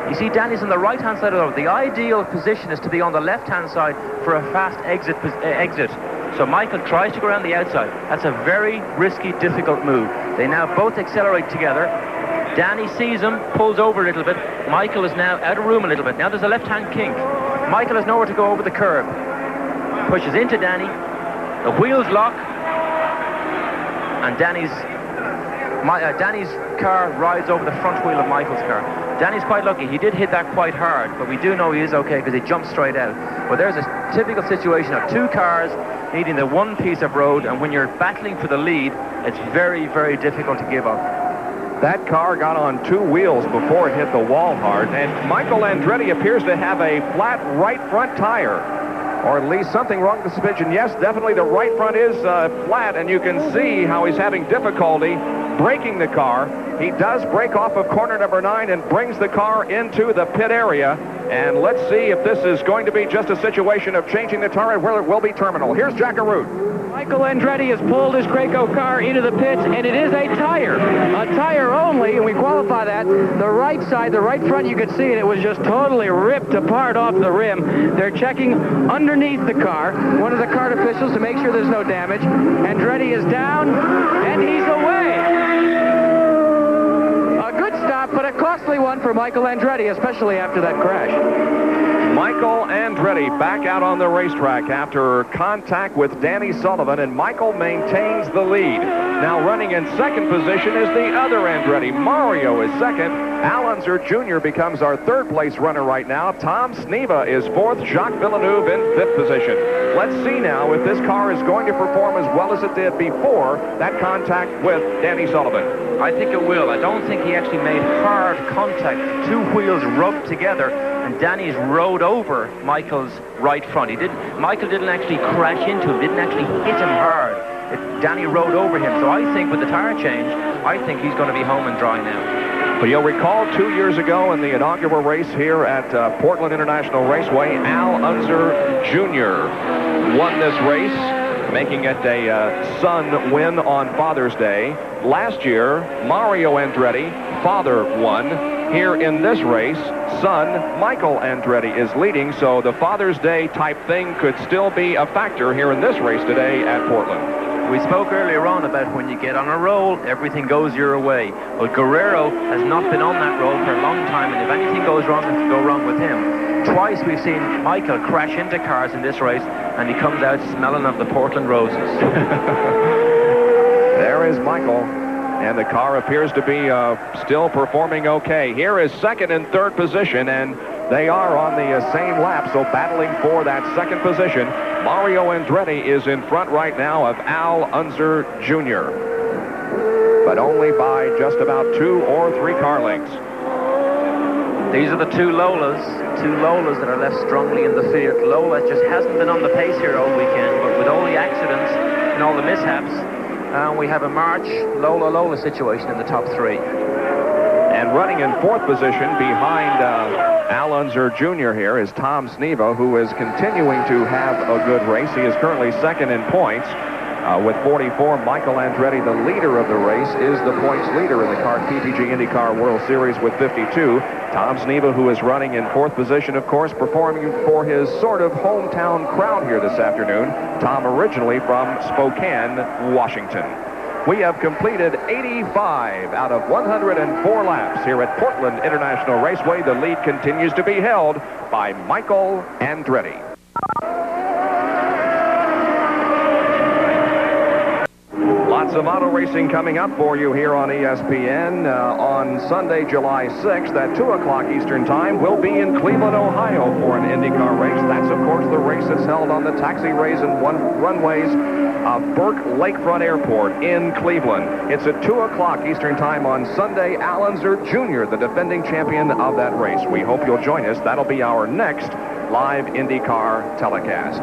You see Danny's on the right-hand side of the road. The ideal position is to be on the left-hand side for a fast exit. So Michael tries to go around the outside. That's a very risky, difficult move. They now both accelerate together. Danny sees him, pulls over a little bit. Michael is now out of room a little bit. Now there's a left-hand kink. Michael has nowhere to go over the curb. Pushes into Danny. The wheels lock. And Danny's car rides over the front wheel of Michael's car. Danny's quite lucky. He did hit that quite hard, but we do know he is okay because he jumped straight out. But there's a typical situation of 2 cars needing the one piece of road, and when you're battling for the lead, it's very, very difficult to give up. That car got on 2 wheels before it hit the wall hard, and Michael Andretti appears to have a flat right front tire, or at least something wrong with the suspension. Yes, definitely the right front is flat, and you can see how he's having difficulty braking the car. He does break off of corner number 9 and brings the car into the pit area. And let's see if this is going to be just a situation of changing the tire where it will be terminal. Here's Jack Arute. Michael Andretti has pulled his Graco car into the pits, and it is a tire only, and we qualify that. The right side, the right front, you could see it. It was just totally ripped apart off the rim. They're checking underneath the car, one of the cart officials, to make sure there's no damage. Andretti is down, and he's away. A good stop, but a costly one for Michael Andretti, especially after that crash. Michael Andretti back out on the racetrack after contact with Danny Sullivan, and Michael maintains the lead. Now running in second position is the other Andretti. Mario is second. Al Unser Jr. becomes our third place runner right now. Tom Sneva is fourth. Jacques Villeneuve in fifth position. Let's see now if this car is going to perform as well as it did before that contact with Danny Sullivan. I think it will. I don't think he actually made hard contact. 2 wheels rubbed together, and Danny's rode over Michael's right front. Michael didn't actually crash into him, didn't actually hit him hard. Danny rode over him. So I think with the tire change, I think he's going to be home and dry now. Well, you'll recall 2 years ago in the inaugural race here at Portland International Raceway, Al Unser Jr. won this race, making it a son win on Father's Day. Last year, Mario Andretti, father, won. Here in this race, son Michael Andretti is leading, so the Father's Day type thing could still be a factor here in this race today at Portland. We spoke earlier on about when you get on a roll, everything goes your way. Well, Guerrero has not been on that roll for a long time, and if anything goes wrong, it can go wrong with him. Twice we've seen Michael crash into cars in this race, and he comes out smelling of the Portland roses. There is Michael, and the car appears to be still performing okay. Here is second and third position, and they are on the same lap, so battling for that second position. Mario Andretti is in front right now of Al Unser Jr., but only by just about 2 or 3 car lengths. These are the 2 Lolas that are left strongly in the field. Lola just hasn't been on the pace here all weekend, but with all the accidents and all the mishaps, we have a March Lola situation in the top 3. And running in fourth position behind Al Unser Jr. here is Tom Sneva, who is continuing to have a good race. He is currently second in points with 44. Michael Andretti, the leader of the race, is the points leader in the CART PTG IndyCar World Series with 52. Tom Sneva, who is running in fourth position, of course, performing for his sort of hometown crowd here this afternoon. Tom originally from Spokane, Washington. We have completed 85 out of 104 laps here at Portland International Raceway. The lead continues to be held by Michael Andretti. Lots of auto racing coming up for you here on ESPN on Sunday, July 6th at 2 o'clock Eastern Time. We'll be in Cleveland, Ohio for an IndyCar race. That's, of course, the race that's held on the taxiways and runways of Burke Lakefront Airport in Cleveland. It's at 2 o'clock Eastern Time on Sunday. Al Unser Jr., the defending champion of that race. We hope you'll join us. That'll be our next live IndyCar telecast.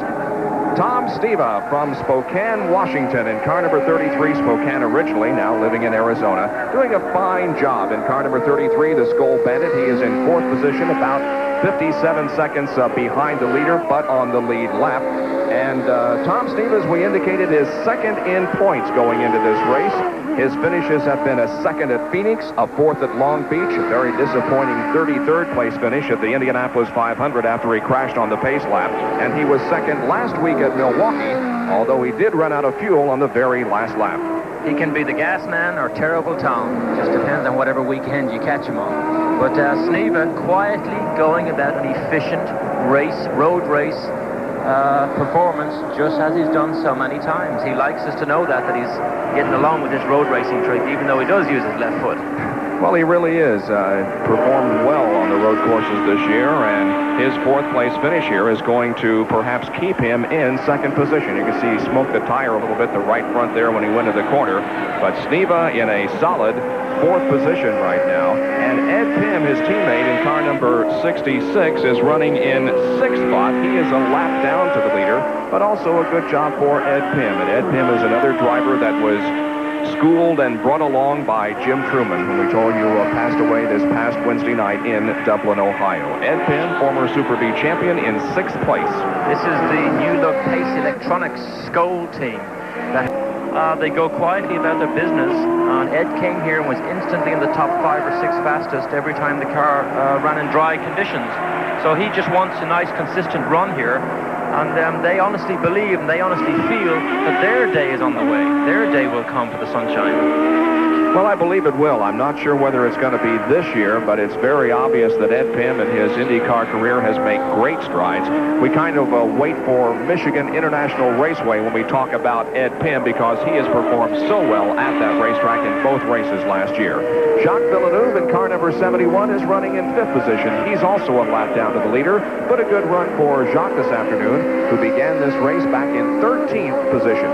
Tom Steva from Spokane, Washington, in car number 33, Spokane originally, now living in Arizona, doing a fine job in car number 33, the Skull Bandit. He is in fourth position, about 57 seconds behind the leader, but on the lead lap. And Tom Steva, as we indicated, is second in points going into this race. His finishes have been a second at Phoenix, a fourth at Long Beach, a very disappointing 33rd place finish at the Indianapolis 500 after he crashed on the pace lap. And he was second last week at Milwaukee, although he did run out of fuel on the very last lap. He can be the gas man or terrible Tom. Just depends on whatever weekend you catch him on. But Sneva quietly going about an efficient road race performance, just as he's done so many times. He likes us to know that he's getting along with his road racing trick, even though he does use his left foot. Well, he really is. Performed well on the road courses this year, and his fourth place finish here is going to perhaps keep him in second position. You can see he smoked the tire a little bit, the right front there when he went to the corner. But Sneva in a solid fourth position right now. And Ed Pym, his teammate in car number 66, is running in sixth spot. He is a lap down to the leader, but also a good job for Ed Pym. And Ed Pym is another driver that was schooled and brought along by Jim Truman, whom we told you passed away this past Wednesday night in Dublin, Ohio. Ed Pym, former Super B champion, in sixth place. This is the new look Pace Electronics Skoal team. They go quietly about their business. Ed came here and was instantly in the top 5 or 6 fastest every time the car ran in dry conditions. So he just wants a nice, consistent run here. And they honestly believe and they honestly feel that their day is on the way. Their day will come for the sunshine. Well, I believe it will. I'm not sure whether it's going to be this year, but it's very obvious that Ed Pym in his IndyCar career has made great strides. We kind of wait for Michigan International Raceway when we talk about Ed Pym, because he has performed so well at that racetrack in both races last year. Jacques Villeneuve in car number 71 is running in fifth position. He's also a lap down to the leader, but a good run for Jacques this afternoon, who began this race back in 13th position.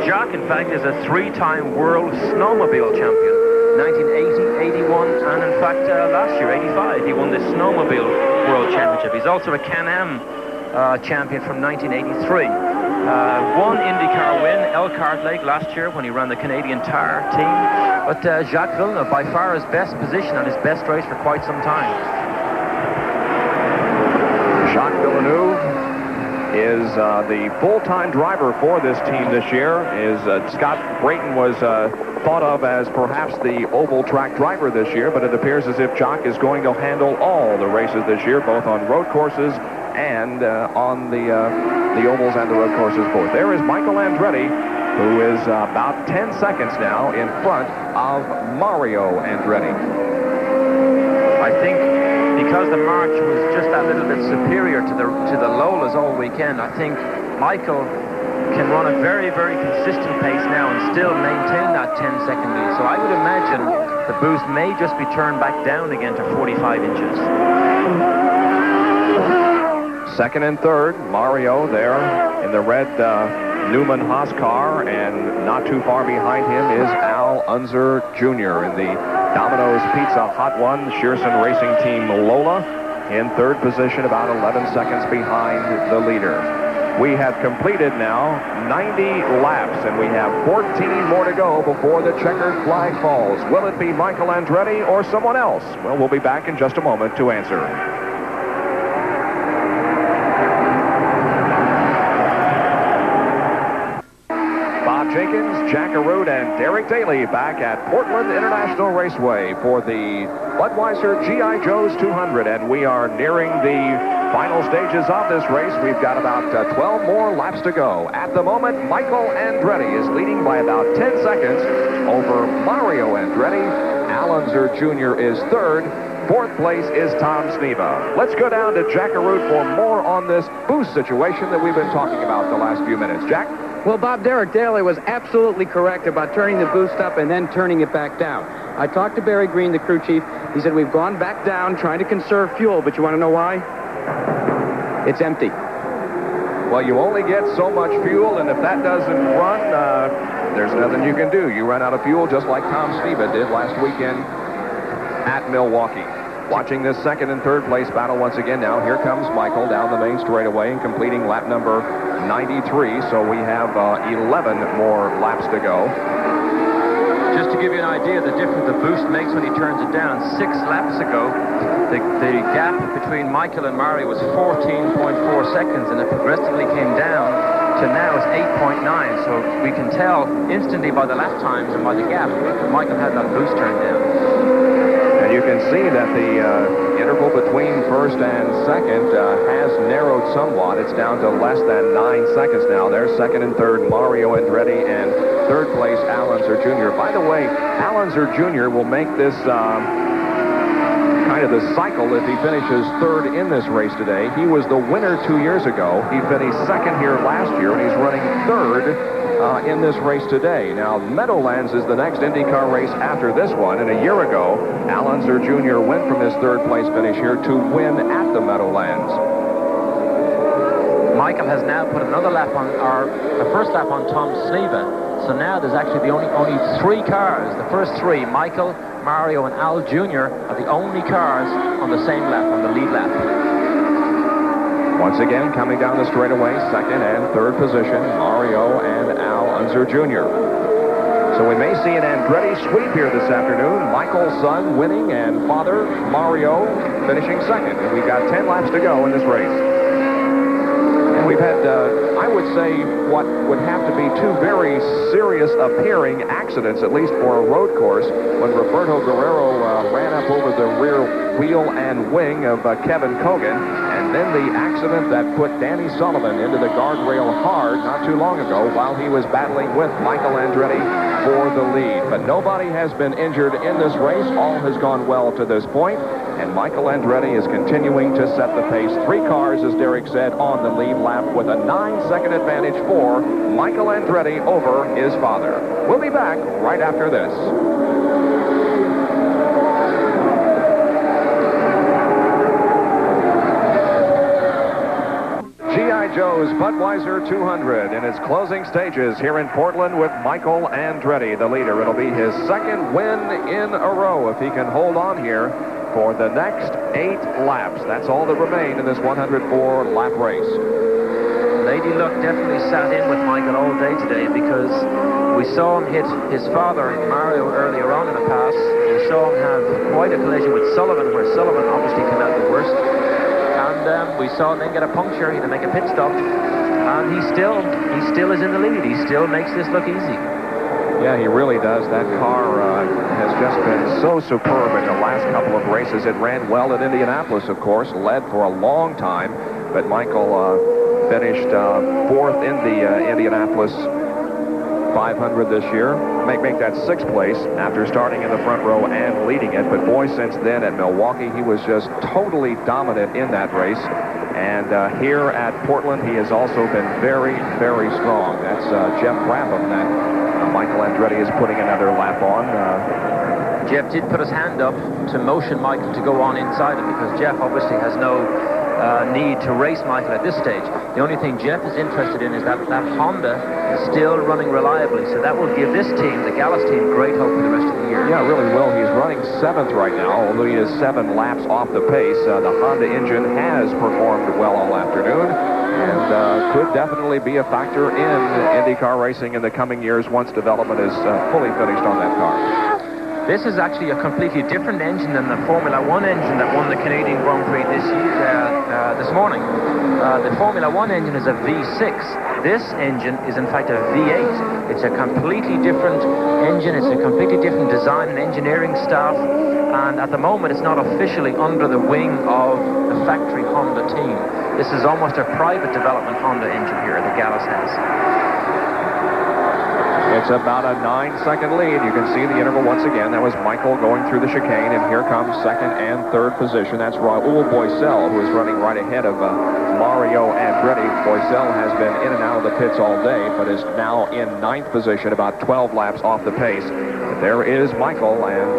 Jacques, in fact, is a 3-time world snowmobile champion. 1980, 81, and in fact, last year, 85, he won the snowmobile world championship. He's also a Can-Am champion from 1983. One IndyCar win, Elkhart Lake, last year when he ran the Canadian Tire team. But Jacques Villeneuve, by far his best position and his best race for quite some time. Jacques Villeneuve is the full-time driver for this team this year. Scott Brayton was thought of as perhaps the oval track driver this year, but it appears as if Jacques is going to handle all the races this year, both on road courses and on the ovals and the road courses both. There is Michael Andretti, who is about 10 seconds now in front of Mario Andretti. I think because the March was just that little bit superior to the Lolas all weekend, I think Michael can run a very, very consistent pace now and still maintain that 10-second lead. So I would imagine the boost may just be turned back down again to 45 inches. Second and third, Mario there in the red Newman Haas car, and not too far behind him is Al Unser Jr. in the Domino's Pizza Hot One Shearson Racing Team Lola in third position, about 11 seconds behind the leader. We have completed now 90 laps, and we have 14 more to go before the checkered flag falls. Will it be Michael Andretti or someone else? Well, we'll be back in just a moment to answer. Jenkins, Jack Arute, and Derek Daly back at Portland International Raceway for the Budweiser G.I. Joe's 200, and we are nearing the final stages of this race. We've got about 12 more laps to go. At the moment, Michael Andretti is leading by about 10 seconds over Mario Andretti. Al Unser Jr. is third. Fourth place is Tom Sneva. Let's go down to Jack Arute for more on this boost situation that we've been talking about the last few minutes. Jack? Well, Bob, Derek Daly was absolutely correct about turning the boost up and then turning it back down. I talked to Barry Green, the crew chief. He said, we've gone back down trying to conserve fuel, but you want to know why? It's empty. Well, you only get so much fuel, and if that doesn't run, there's nothing you can do. You run out of fuel just like Tom Steva did last weekend at Milwaukee. Watching this second and third place battle once again now. Here comes Michael down the main straightaway and completing lap number 93. So we have 11 more laps to go. Just to give you an idea of the difference the boost makes when he turns it down, 6 laps ago, the gap between Michael and Mario was 14.4 seconds, and it progressively came down to now it's 8.9. So we can tell instantly by the lap times and by the gap that Michael had that boost turned down. And you can see that the interval between first and second has narrowed somewhat. It's down to less than 9 seconds now. There's second and third, Mario Andretti, and third place, Al Unser Jr. By the way, Al Unser Jr. will make this kind of the cycle if he finishes third in this race today. He was the winner 2 years ago. He finished second here last year, and he's running third in this race today. Now, Meadowlands is the next IndyCar race after this one, and a year ago, Al Unser Jr. went from his third place finish here to win at the Meadowlands. Michael has now put another lap on, the first lap on Tom Sneva. So now there's actually only 3 cars. The first 3, Michael, Mario, and Al Jr. are the only cars on the same lap, on the lead lap. Once again, coming down the straightaway, second and third position, Mario and Al Unser Jr. So we may see an Andretti sweep here this afternoon. Michael's son winning and father, Mario, finishing second. And we've got 10 laps to go in this race. And we've had, I would say, what would have to be 2 very serious appearing accidents, at least for a road course, when Roberto Guerrero ran up over the rear wheel and wing of Kevin Kogan, and then the accident that put Danny Sullivan into the guardrail hard not too long ago while he was battling with Michael Andretti for the lead. But nobody has been injured in this race. All has gone well to this point, and Michael Andretti is continuing to set the pace. 3 cars, as Derek said, on the lead lap with a 9-second advantage for Michael Andretti over his father. We'll be back right after this. G.I. Joe's Budweiser 200 in its closing stages here in Portland with Michael Andretti, the leader. It'll be his second win in a row if he can hold on here for the next 8 laps. That's all that remain in this 104-lap race. Lady Luck definitely sat in with Michael all day today because we saw him hit his father, Mario, earlier on in the pass. We saw him have quite a collision with Sullivan, where Sullivan obviously came out the worst. And we saw him then get a puncture. He had to make a pit stop. And he still is in the lead. He still makes this look easy. Yeah, he really does. That car has just been so superb in the last couple of races. It ran well at Indianapolis, of course, led for a long time. But Michael finished 4th in the Indianapolis 500 this year. Make that 6th place after starting in the front row and leading it. But boy, since then at Milwaukee, he was just totally dominant in that race. And here at Portland, he has also been very, very strong. That's Jeff Brabham that Michael Andretti is putting another lap on. Jeff did put his hand up to motion Michael to go on inside him because Jeff obviously has no need to race Michael at this stage. The only thing Jeff is interested in is that Honda is still running reliably, so that will give this team, the Gallus team, great hope for the rest of the year. Yeah, it really will. He's running 7th right now, although he is 7 laps off the pace. The Honda engine has performed well all afternoon and could definitely be a factor in IndyCar racing in the coming years once development is fully finished on that car. This is actually a completely different engine than the Formula 1 engine that won the Canadian Grand Prix this morning. The Formula 1 engine is a V6. This engine is in fact a V8. It's a completely different engine. It's a completely different design and engineering staff. And at the moment, it's not officially under the wing of the factory Honda team. This is almost a private development Honda engine here that Gallus has. It's about a 9-second lead. You can see the interval once again. That was Michael going through the chicane, and here comes second and third position. That's Raul Boisel, who is running right ahead of Mario Andretti. Boisel has been in and out of the pits all day, but is now in 9th position, about 12 laps off the pace. But there is Michael, and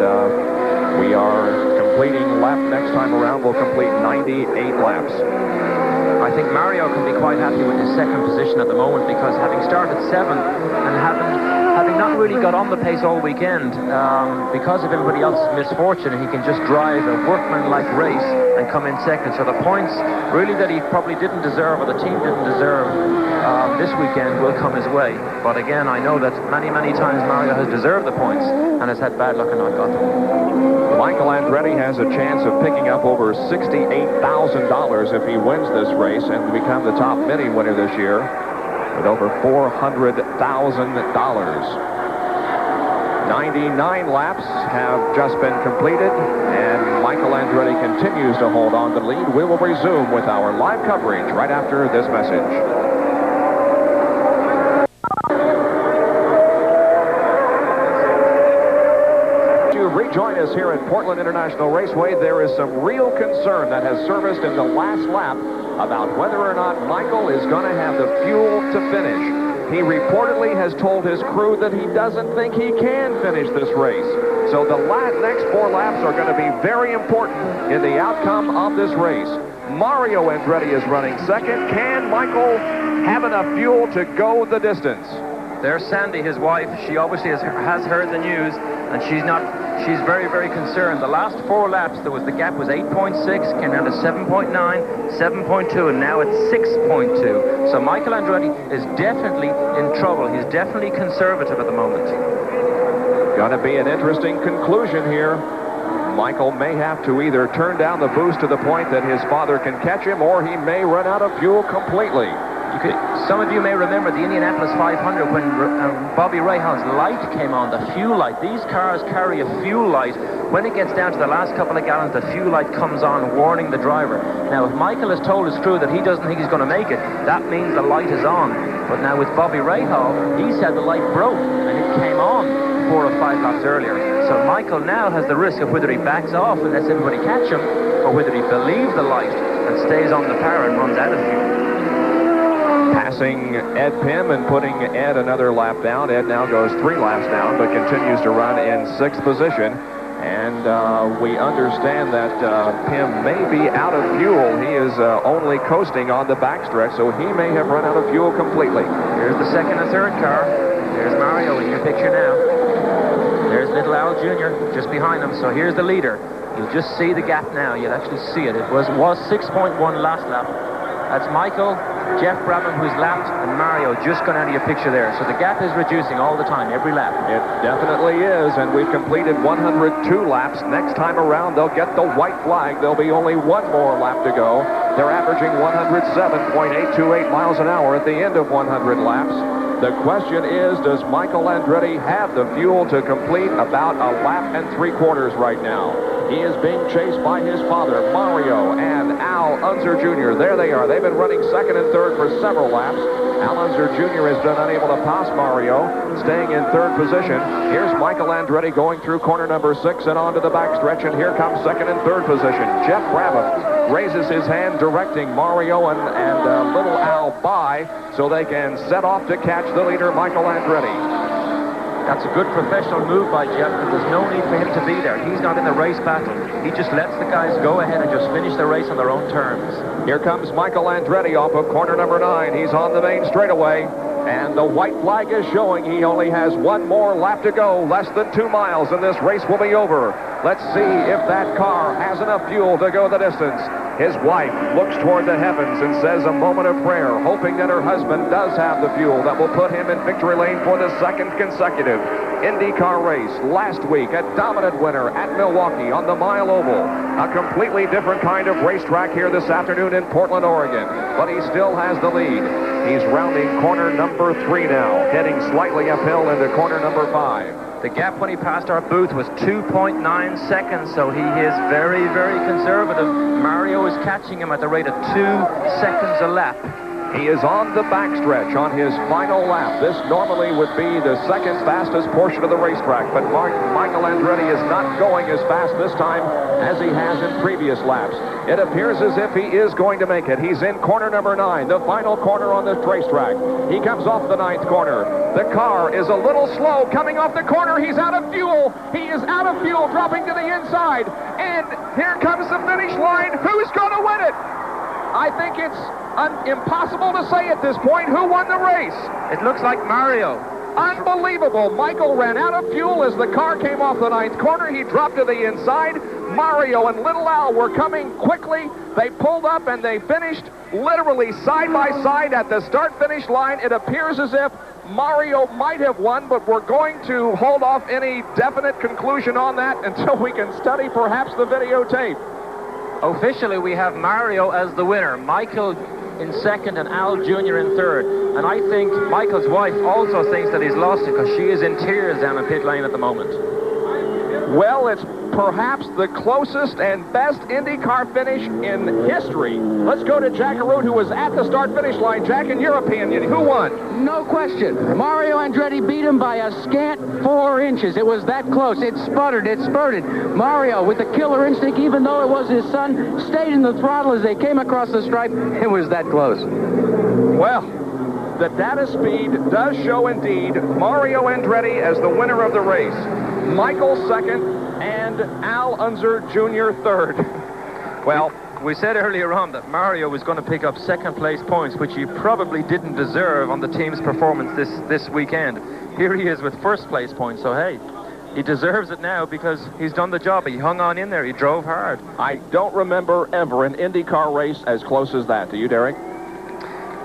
we are completing lap next time around. We'll complete 98 laps. I think Mario can be quite happy with his second position at the moment, because having started 7th and having not really got on the pace all weekend, because of everybody else's misfortune, he can just drive a workman-like race and come in second. So the points really that he probably didn't deserve, or the team didn't deserve this weekend, will come his way. But again, I know that many, many times Mario has deserved the points and has had bad luck and not got them. Michael Andretti has a chance of picking up over $68,000 if he wins this race and become the top mini winner this year with over $400,000. 99 laps have just been completed, and Michael Andretti continues to hold on to the lead. We will resume with our live coverage right after this message. Rejoin us here at Portland International Raceway. There is some real concern that has surfaced in the last lap about whether or not Michael is going to have the fuel to finish. He reportedly has told his crew that he doesn't think he can finish this race. So the next 4 laps are going to be very important in the outcome of this race. Mario Andretti is running second. Can Michael have enough fuel to go the distance? There's Sandy, his wife. She obviously has heard the news, and she's very, very concerned. The last 4 laps, the gap was 8.6, came down to 7.9, 7.2, and now it's 6.2. So Michael Andretti is definitely in trouble. He's definitely conservative at the moment. Going to be an interesting conclusion here. Michael may have to either turn down the boost to the point that his father can catch him, or he may run out of fuel completely. Some of you may remember the Indianapolis 500 when Bobby Rahal's light came on, the fuel light. These cars carry a fuel light. When it gets down to the last couple of gallons, the fuel light comes on, warning the driver. Now, if Michael has told his crew that he doesn't think he's going to make it, that means the light is on. But now with Bobby Rahal, he said the light broke, and it came on 4 or 5 laps earlier. So Michael now has the risk of whether he backs off and lets everybody catch him, or whether he believes the light and stays on the power and runs out of fuel. Passing Ed Pym and putting Ed another lap down. Ed now goes 3 laps down, but continues to run in 6th position. And we understand that Pym may be out of fuel. He is only coasting on the backstretch, so he may have run out of fuel completely. Here's the second and third car. There's Mario in your picture now. There's little Al Jr. just behind him. So here's the leader. You'll just see the gap now. You'll actually see it. It was 6.1 last lap. That's Michael, Jeff Brabham, who's lapped, and Mario just gone out of your picture there. So the gap is reducing all the time, every lap. It definitely is, and we've completed 102 laps. Next time around, they'll get the white flag. There'll be only 1 more lap to go. They're averaging 107.828 miles an hour at the end of 100 laps. The question is, does Michael Andretti have the fuel to complete about a lap and 3/4 right now? He is being chased by his father, Mario, and Al Unser Jr. There they are. They've been running second and third for several laps. Al Unser Jr. has been unable to pass Mario, staying in 3rd position. Here's Michael Andretti going through corner number 6 and onto the backstretch, and here comes 2nd and 3rd position. Jeff Brabham raises his hand, directing Mario and little Al by, so they can set off to catch the leader, Michael Andretti. That's a good professional move by Jeff, but there's no need for him to be there. He's not in the race battle. He just lets the guys go ahead and just finish the race on their own terms. Here comes Michael Andretti off of corner number 9. He's on the main straightaway, and the white flag is showing he only has 1 more lap to go, less than 2 miles, and this race will be over. Let's see if that car has enough fuel to go the distance. His wife looks toward the heavens and says a moment of prayer, hoping that her husband does have the fuel that will put him in victory lane for the 2nd consecutive IndyCar race. Last week, a dominant winner at Milwaukee on the Mile Oval. A completely different kind of racetrack here this afternoon in Portland, Oregon. But he still has the lead. He's rounding corner number 3 now, heading slightly uphill into corner number 5. The gap when he passed our booth was 2.9 seconds, so he is very, very conservative. Mario is catching him at the rate of 2 seconds a lap. He is on the backstretch on his final lap. This normally would be the second fastest portion of the racetrack, but Michael Andretti is not going as fast this time as he has in previous laps. It appears as if he is going to make it. He's in corner number 9, the final corner on this racetrack. He comes off the 9th corner. The car is a little slow coming off the corner. He's out of fuel. He is out of fuel, dropping to the inside. And here comes the finish line. Who's going to win it? I think it's impossible to say at this point who won the race. It looks like Mario. Unbelievable. Michael ran out of fuel as the car came off the 9th corner. He dropped to the inside. Mario and Little Al were coming quickly. They pulled up and they finished literally side by side at the start-finish line. It appears as if Mario might have won, but we're going to hold off any definite conclusion on that until we can study perhaps the videotape. Officially, we have Mario as the winner, Michael in second and Al Jr. in third. And I think Michael's wife also thinks that he's lost it because she is in tears down the pit lane at the moment. Well, it's perhaps the closest and best IndyCar finish in history. Let's go to Jack Arute, who was at the start-finish line. Jack, in your opinion, who won? No question. Mario Andretti beat him by a scant 4 inches. It was that close. It sputtered. It spurted. Mario, with the killer instinct, even though it was his son, stayed in the throttle as they came across the stripe. It was that close. Well, the data speed does show indeed Mario Andretti as the winner of the race. Michael second, and Al Unser Jr. third. Well, we said earlier on that Mario was going to pick up second-place points, which he probably didn't deserve on the team's performance this weekend. Here he is with first-place points, so hey, he deserves it now because he's done the job. He hung on in there. He drove hard. I don't remember ever an IndyCar race as close as that. Do you, Derek?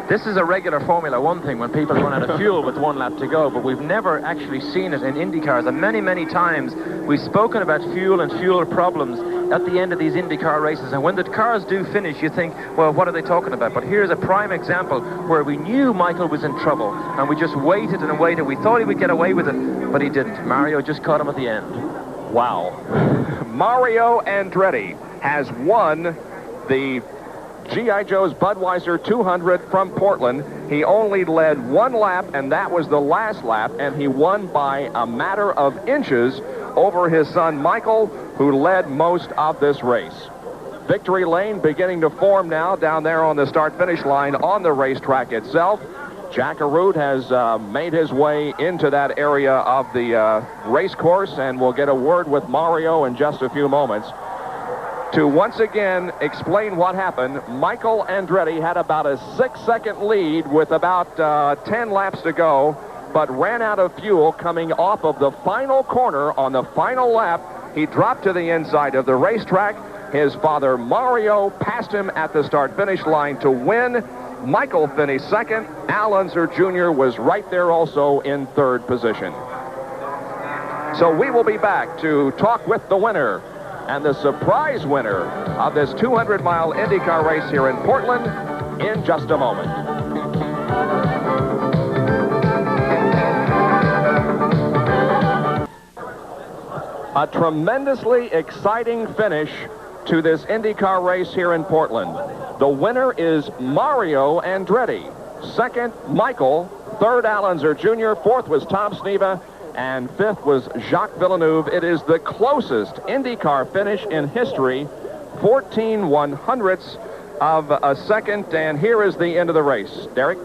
This is a regular Formula One thing when people run out of fuel with 1 lap to go, but we've never actually seen it in IndyCars. And many, many times we've spoken about fuel and fuel problems at the end of these IndyCar races. And when the cars do finish, you think, well, what are they talking about? But here's a prime example where we knew Michael was in trouble, and we just waited and waited. We thought he would get away with it, but he didn't. Mario just caught him at the end. Wow. Mario Andretti has won the G.I. Joe's Budweiser 200 from Portland. He only led 1 lap, and that was the last lap, and he won by a matter of inches over his son Michael, who led most of this race. Victory lane beginning to form now down there on the start-finish line on the racetrack itself. Jack Arute has made his way into that area of the race course, and we'll get a word with Mario in just a few moments. To once again explain what happened, Michael Andretti had about a 6-second lead with about 10 laps to go, but ran out of fuel coming off of the final corner on the final lap. He dropped to the inside of the racetrack. His father Mario passed him at the start-finish line to win. Michael finished second. Al Unser Jr. was right there also in third position. So we will be back to talk with the winner and the surprise winner of this 200-mile IndyCar race here in Portland in just a moment. A tremendously exciting finish to this IndyCar race here in Portland. The winner is Mario Andretti. Second, Michael. Third, Al Unser Jr. Fourth was Tom Sneva. And fifth was Jacques Villeneuve. It is the closest IndyCar finish in history, 14 100ths of a second, and here is the end of the race. Derek?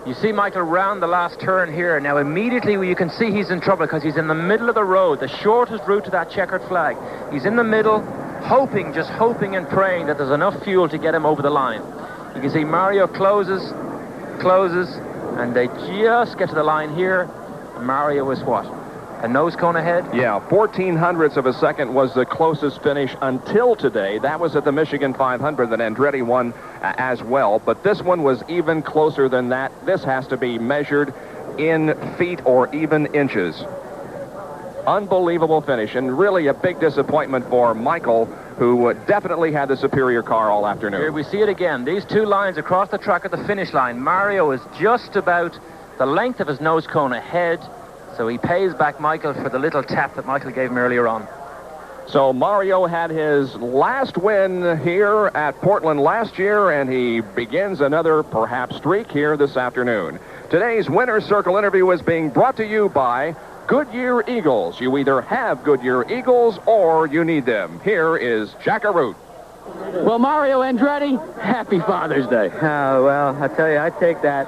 You see Michael round the last turn here. Now immediately you can see he's in trouble because he's in the middle of the road, the shortest route to that checkered flag. He's in the middle, just hoping and praying that there's enough fuel to get him over the line. You can see Mario closes, and they just get to the line here. Mario was what? A nose cone ahead? Yeah, 1400ths of a second was the closest finish until today. That was at the Michigan 500 that Andretti won as well. But this one was even closer than that. This has to be measured in feet or even inches. Unbelievable finish, and really a big disappointment for Michael, who definitely had the superior car all afternoon. Here we see it again. These 2 lines across the track at the finish line. Mario is just about the length of his nose cone ahead, so he pays back Michael for the little tap that Michael gave him earlier on. So Mario had his last win here at Portland last year, and he begins another perhaps streak here this afternoon. Today's Winner's Circle interview is being brought to you by Goodyear Eagles. You either have Goodyear Eagles or you need them. Here is Jack Arute. Well, Mario Andretti, happy Father's Day. Well, I tell you, I take that.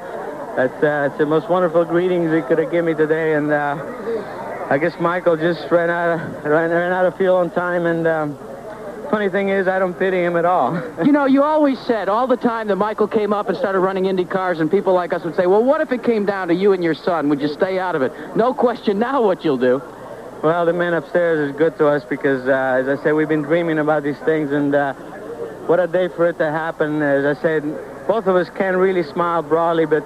That's the most wonderful greetings he could have given me today, and I guess Michael just ran out of fuel on time, and funny thing is, I don't pity him at all. You know, you always said all the time that Michael came up and started running Indy cars, and people like us would say, well, what if it came down to you and your son? Would you stay out of it? No question now what you'll do. Well, the man upstairs is good to us because, as I said, we've been dreaming about these things, and what a day for it to happen. As I said, both of us can't really smile broadly, but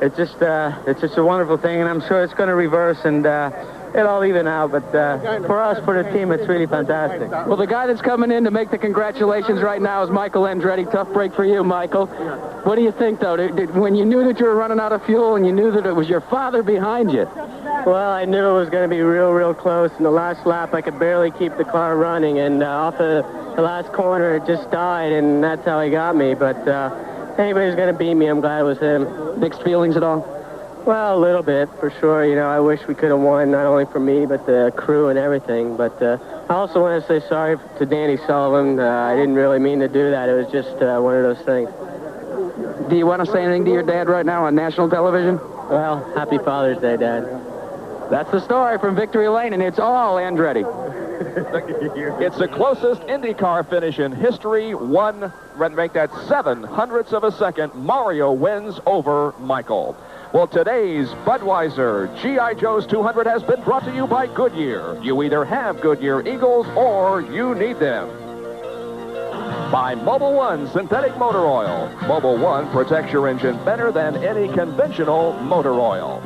it's just a wonderful thing, and I'm sure it's going to reverse, and it'll all even out. But for us, for the team, it's really fantastic. Well, the guy that's coming in to make the congratulations right now is Michael Andretti. Tough break for you, Michael. What do you think, though? When you knew that you were running out of fuel and you knew that it was your father behind you? Well, I knew it was going to be real close. In the last lap, I could barely keep the car running, and off the last corner, it just died, and that's how he got me. But anybody's going to beat me, I'm glad it was him. Mixed feelings at all? Well, a little bit, for sure. You know, I wish we could have won, not only for me, but the crew and everything. But I also want to say sorry to Danny Sullivan. I didn't really mean to do that. It was just one of those things. Do you want to say anything to your dad right now on national television? Well, happy Father's Day, Dad. That's the story from Victory Lane, and it's all Andretti. It's the closest IndyCar finish in history. Make that 0.07 of a second. Mario wins over Michael. Well, today's Budweiser G.I. Joe's 200 has been brought to you by Goodyear. You either have Goodyear Eagles or you need them. By Mobil 1 Synthetic Motor Oil. Mobil 1 protects your engine better than any conventional motor oil.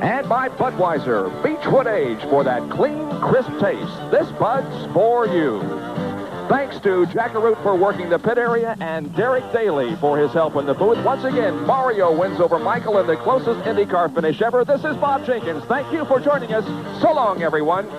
And by Budweiser Beechwood Age for that clean, crisp taste. This Bud's for you. Thanks to Jack Arute for working the pit area and Derek Daly for his help in the booth. Once again, Mario wins over Michael in the closest IndyCar finish ever. This is Bob Jenkins. Thank you for joining us. So long, everyone.